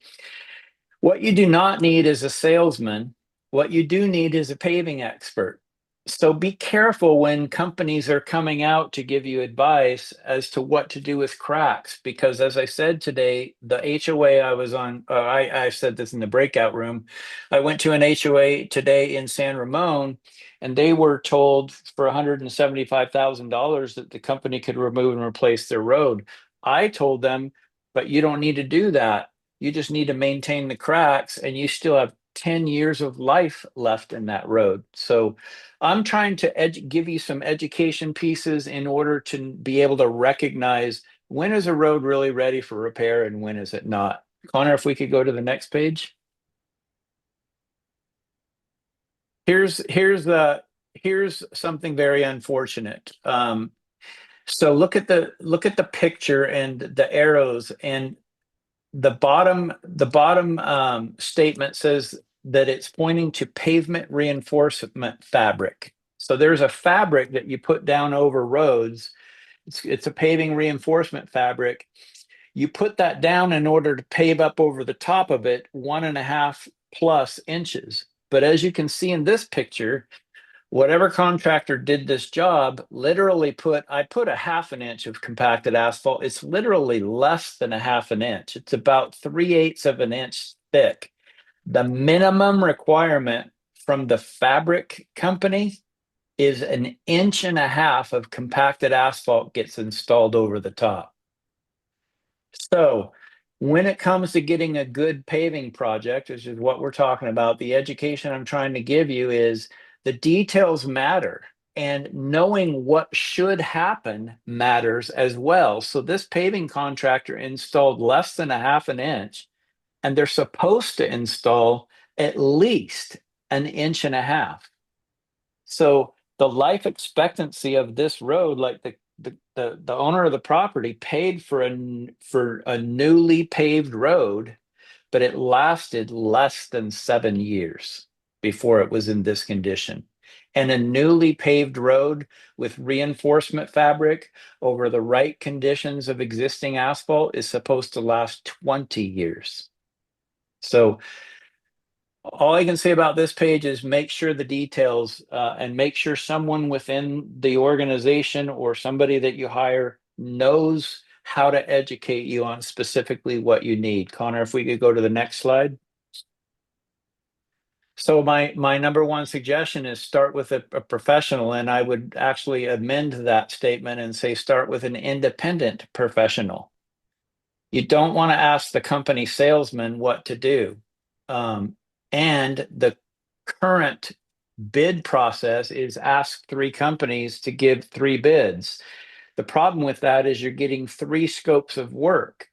What you do not need is a salesman. What you do need is a paving expert. So be careful when companies are coming out to give you advice as to what to do with cracks, because as I said today, the HOA I was on, I said this in the breakout room. I went to an HOA today in San Ramon, and they were told for $175,000 that the company could remove and replace their road. I told them, but you don't need to do that. You just need to maintain the cracks, and you still have 10 years of life left in that road. So I'm trying to give you some education pieces in order to be able to recognize when is a road really ready for repair and when is it not. Connor, if we could go to the next page. Here's something very unfortunate. So look at the picture and the arrows, and the bottom statement says that it's pointing to pavement reinforcement fabric. So there's a fabric that you put down over roads. It's a paving reinforcement fabric. You put that down in order to pave up over the top of it 1.5+ inches. But as you can see in this picture, whatever contractor did this job literally I put 1/2 inch of compacted asphalt. It's literally less than 1/2 inch. It's about 3/8 of an inch thick. The minimum requirement from the fabric company is 1.5 inches of compacted asphalt gets installed over the top. So when it comes to getting a good paving project, which is what we're talking about, the education I'm trying to give you is the details matter, and knowing what should happen matters as well. So this paving contractor installed less than 1/2 inch, and they're supposed to install at least 1.5 inches. So the life expectancy of this road, like the owner of the property paid for a newly paved road, but it lasted less than 7 years before it was in this condition. And a newly paved road with reinforcement fabric over the right conditions of existing asphalt is supposed to last 20 years. So all I can say about this page is make sure the details and make sure someone within the organization or somebody that you hire knows how to educate you on specifically what you need. Connor, if we could go to the next slide. So my number one suggestion is start with a professional, and I would actually amend that statement and say start with an independent professional. You don't want to ask the company salesman what to do. And the current bid process is ask 3 companies to give 3 bids. The problem with that is you're getting 3 scopes of work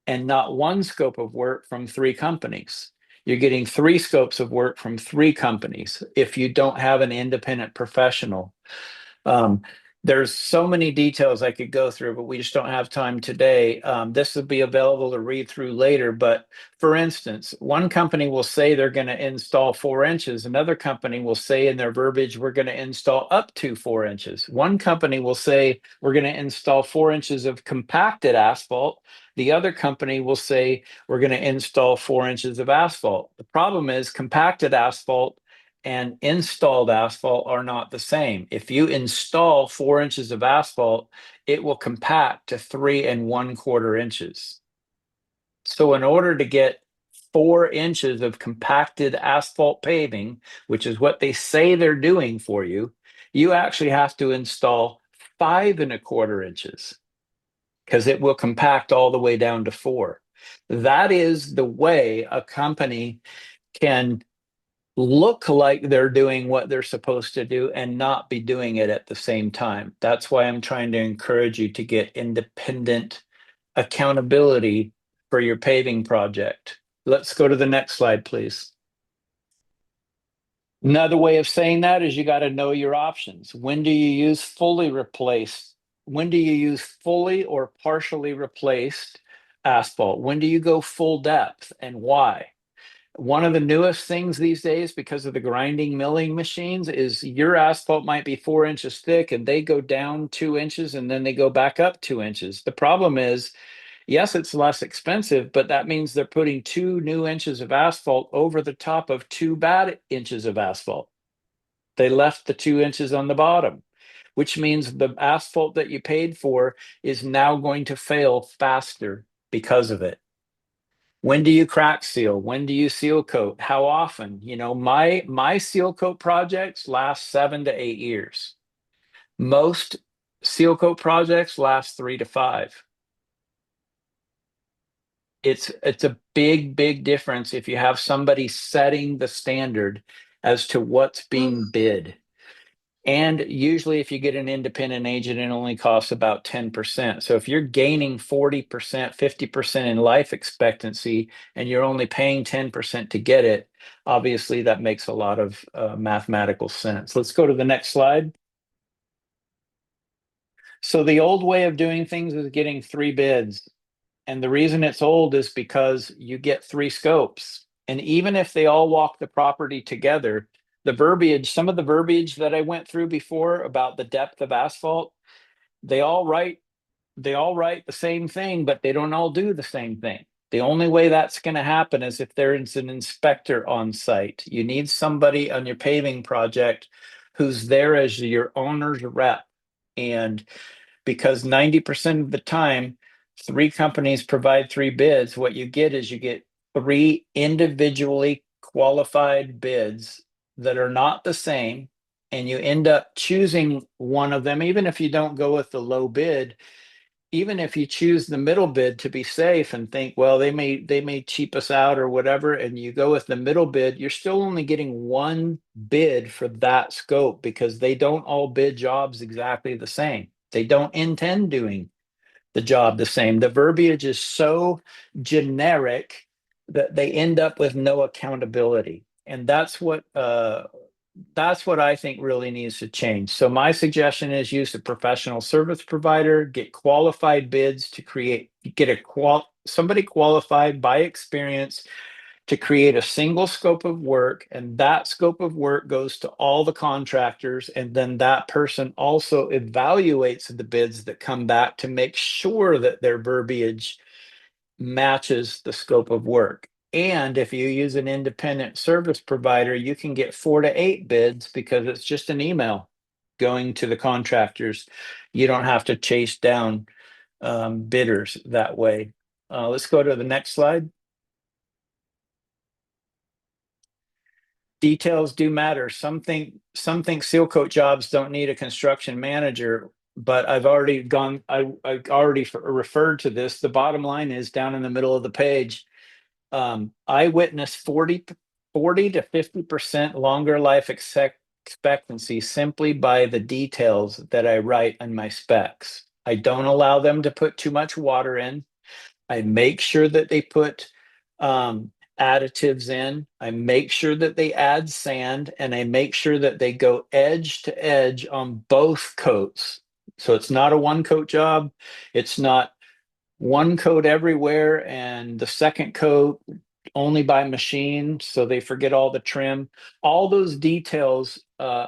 and not 1 scope of work from 3 companies. You're getting 3 scopes of work from 3 companies if you don't have an independent professional. There's so many details I could go through, but we just don't have time today. This will be available to read through later. But for instance, one company will say they're going to install 4 inches. Another company will say in their verbiage, we're going to install up to 4 inches. One company will say we're going to install 4 inches of compacted asphalt. The other company will say we're going to install 4 inches of asphalt. The problem is compacted asphalt and installed asphalt are not the same. If you install 4 inches of asphalt, it will compact to 3 1/4 inches. So in order to get 4 inches of compacted asphalt paving, which is what they say they're doing for you, you actually have to install 5 1/4 inches because it will compact all the way down to 4. That is the way a company can look like they're doing what they're supposed to do and not be doing it at the same time. That's why I'm trying to encourage you to get independent accountability for your paving project. Let's go to the next slide, please. Another way of saying that is you got to know your options. When do you use fully replaced? When do you use fully or partially replaced asphalt? When do you go full depth and why? One of the newest things these days, because of the grinding milling machines, is your asphalt might be 4 inches thick and they go down 2 inches and then they go back up 2 inches. The problem is, yes, it's less expensive, but that means they're putting 2 new inches of asphalt over the top of 2 bad inches of asphalt. They left the 2 inches on the bottom, which means the asphalt that you paid for is now going to fail faster because of it. When do you crack seal? When do you seal coat? How often? You know, my seal coat projects last 7 to 8 years. Most seal coat projects last 3 to 5. It's a big difference if you have somebody setting the standard as to what's being bid. And usually if you get an independent agent, it only costs about 10%. So if you're gaining 40%, 50% in life expectancy, and you're only paying 10% to get it, obviously that makes a lot of mathematical sense. Let's go to the next slide. So the old way of doing things is getting 3 bids. And the reason it's old is because you get 3 scopes. And even if they all walk the property together, the verbiage, some of the verbiage that I went through before about the depth of asphalt, they all write the same thing, but they don't all do the same thing. The only way that's going to happen is if there is an inspector on site. You need somebody on your paving project who's there as your owner's rep. And because 90% of the time, 3 companies provide 3 bids, what you get is you get 3 individually qualified bids that are not the same, and you end up choosing one of them. Even if you don't go with the low bid, even if you choose the middle bid to be safe and think, well, they may cheap us out or whatever, and you go with the middle bid, you're still only getting 1 bid for that scope, because they don't all bid jobs exactly the same. They don't intend doing the job the same. The verbiage is so generic that they end up with no accountability. And that's what I think really needs to change. So my suggestion is use a professional service provider, get qualified bids to get somebody qualified by experience to create a single scope of work, and that scope of work goes to all the contractors, and then that person also evaluates the bids that come back to make sure that their verbiage matches the scope of work. And if you use an independent service provider, you can get 4 to 8 bids because it's just an email going to the contractors. You don't have to chase down bidders that way. Let's go to the next slide. Details do matter. Some think seal coat jobs don't need a construction manager, but I already referred to this. The bottom line is down in the middle of the page. I witnessed 40 to 50% longer life expectancy simply by the details that I write in my specs. I don't allow them to put too much water in. I make sure that they put additives in. I make sure that they add sand, and I make sure that they go edge to edge on both coats. So it's not a 1-coat job. It's not 1 coat everywhere and the second coat only by machine, so they forget all the trim. All those details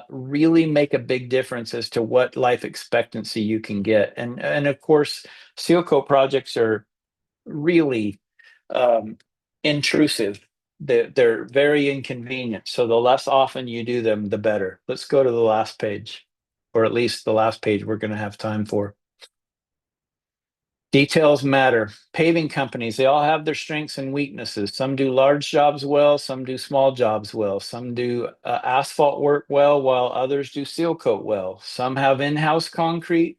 really make a big difference as to what life expectancy you can get. And of course, seal coat projects are really intrusive. They're very inconvenient. So the less often you do them, the better. Let's go to the last page, or at least the last page we're going to have time for. Details matter. Paving companies, they all have their strengths and weaknesses. Some do large jobs well, some do small jobs well. Some do asphalt work well, while others do seal coat well. Some have in-house concrete,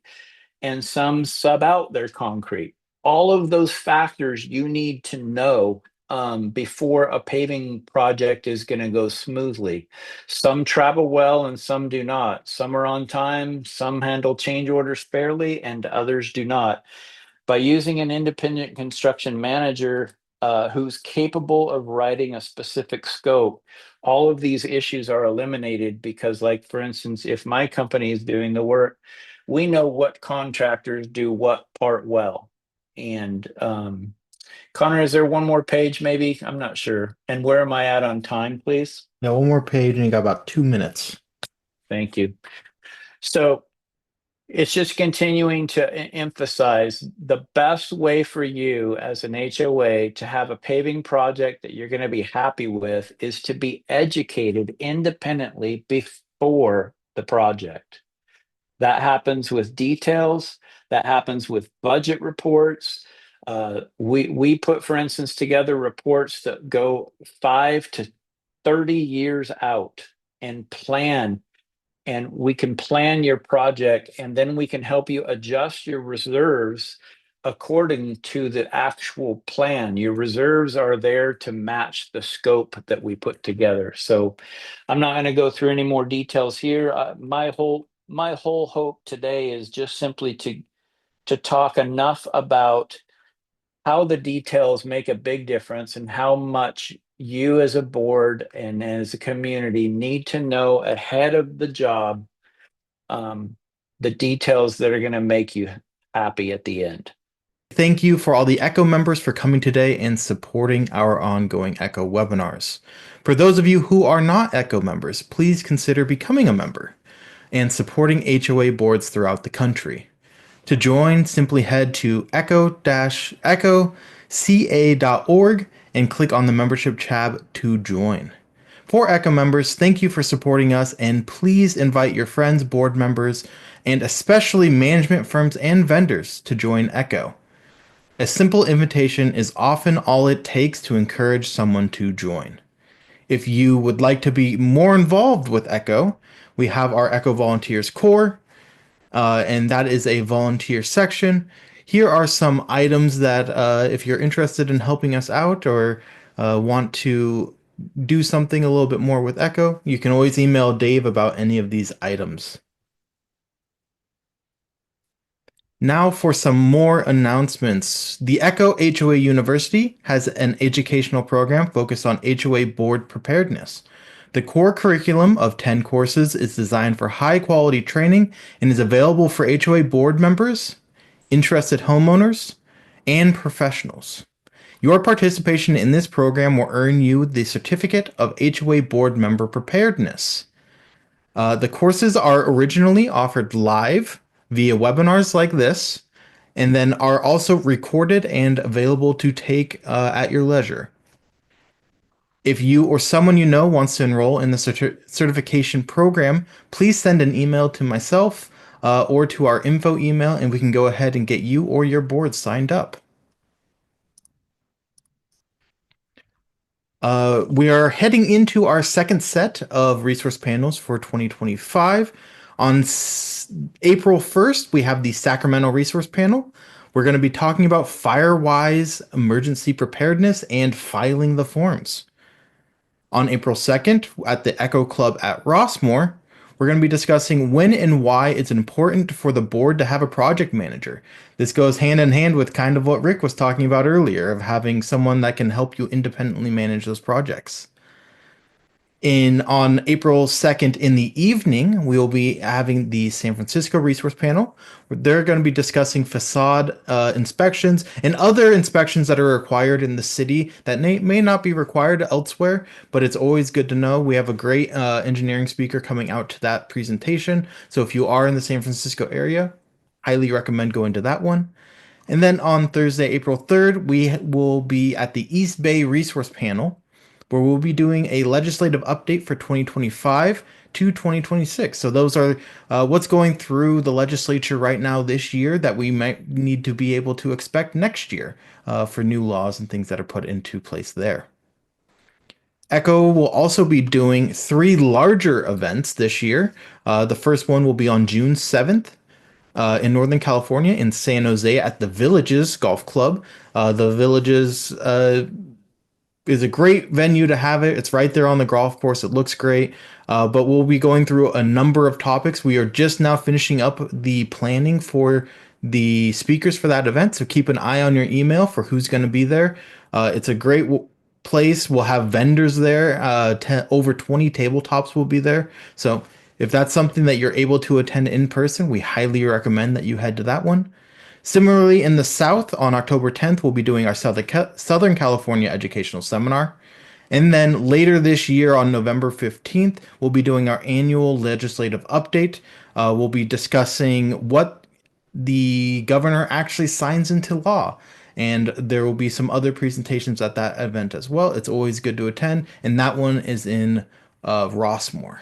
and some sub out their concrete. All of those factors you need to know before a paving project is going to go smoothly. Some travel well and some do not. Some are on time, some handle change orders fairly, and others do not. By using an independent construction manager who's capable of writing a specific scope, all of these issues are eliminated, because, like, for instance, if my company is doing the work, we know what contractors do what part well. And Connor, is there one more page maybe? I'm not sure. And where am I at on time, please? Now, one more page, and you got about 2 minutes. Thank you. So it's just continuing to emphasize the best way for you as an HOA to have a paving project that you're going to be happy with is to be educated independently before the project. That happens with details, that happens with budget reports. We put, for instance, together reports that go 5 to 30 years out and plan, and we can plan your project, and then we can help you adjust your reserves according to the actual plan. Your reserves are there to match the scope that we put together. So I'm not going to go through any more details here. My whole hope today is just simply to talk enough about how the details make a big difference and how much you as a board and as a community need to know ahead of the job, the details that are going to make you happy at the end. Thank you for all the ECHO members for coming today and supporting our ongoing ECHO webinars. For those of you who are not ECHO members, please consider becoming a member and supporting HOA boards throughout the country. To join, simply head to echo-ca.org and click on the membership tab to join. For ECHO members, thank you for supporting us, and please invite your friends, board members, and especially management firms and vendors to join ECHO. A simple invitation is often all it takes to encourage someone to join. If you would like to be more involved with ECHO, we have our ECHO Volunteers Corps, and that is a volunteer section. Here are some items that if you're interested in helping us out or want to do something a little bit more with ECHO, you can always email Dave about any of these items. Now for some more announcements. The ECHO HOA University has an educational program focused on HOA board preparedness. The core curriculum of 10 courses is designed for high quality training and is available for HOA board members, interested homeowners, and professionals. Your participation in this program will earn you the Certificate of HOA Board Member Preparedness. The courses are originally offered live via webinars like this, and then are also recorded and available to take at your leisure. If you or someone you know wants to enroll in the certification program, please send an email to myself or to our info email, and we can go ahead and get you or your board signed up. We are heading into our second set of resource panels for 2025. On April 1st, we have the Sacramento Resource Panel. We're going to be talking about FireWise emergency preparedness and filing the forms. On April 2nd, at the ECHO Club at Rossmore, we're going to be discussing when and why it's important for the board to have a project manager. This goes hand in hand with kind of what Rick was talking about earlier, of having someone that can help you independently manage those projects. On April 2nd in the evening, we will be having the San Francisco Resource Panel. They're going to be discussing facade inspections and other inspections that are required in the city that may not be required elsewhere, but it's always good to know. We have a great engineering speaker coming out to that presentation. So if you are in the San Francisco area, highly recommend going to that one. And then on Thursday, April 3rd, we will be at the East Bay Resource Panel, where we'll be doing a legislative update for 2025 to 2026. So those are what's going through the legislature right now this year that we might need to be able to expect next year for new laws and things that are put into place there. ECHO will also be doing 3 larger events this year. The first one will be on June 7th. In Northern California in San Jose at the Villages Golf Club. The Villages is a great venue to have it. It's right there on the golf course. It looks great. But we'll be going through a number of topics. We are just now finishing up the planning for the speakers for that event. So keep an eye on your email for who's going to be there. It's a great place. We'll have vendors there. Over 20 tabletops will be there. So if that's something that you're able to attend in person, we highly recommend that you head to that one. Similarly, in the South, on October 10th, we'll be doing our Southern California Educational Seminar. And then later this year, on November 15th, we'll be doing our annual legislative update. We'll be discussing what the governor actually signs into law. And there will be some other presentations at that event as well. It's always good to attend. And that one is in Rossmore.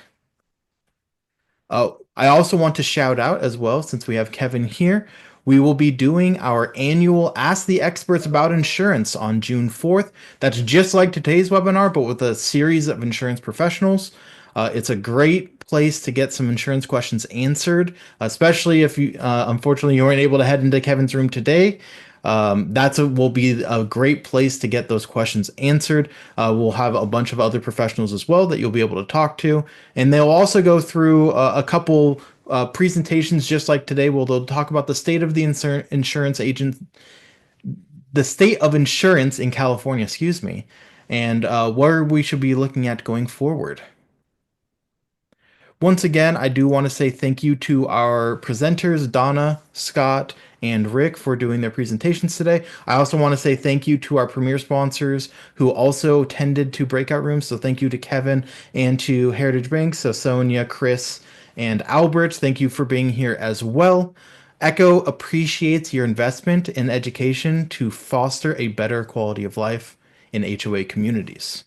I also want to shout out as well, since we have Kevin here, we will be doing our annual Ask the Experts About Insurance on June 4th. That's just like today's webinar, but with a series of insurance professionals. It's a great place to get some insurance questions answered, especially if you, unfortunately, you weren't able to head into Kevin's room today. Will be a great place to get those questions answered. We'll have a bunch of other professionals as well that you'll be able to talk to, and they'll also go through a couple presentations just like today. They'll talk about the state of the insurance agent, the state of insurance in California, excuse me, and where we should be looking at going forward. Once again, I do want to say thank you to our presenters, Donna, Scott, and Rick, for doing their presentations today. I also want to say thank you to our premier sponsors who also tended to breakout rooms. So thank you to Kevin and to Heritage Bank. So Sonia, Chris, and Albert, thank you for being here as well. Echo appreciates your investment in education to foster a better quality of life in HOA communities.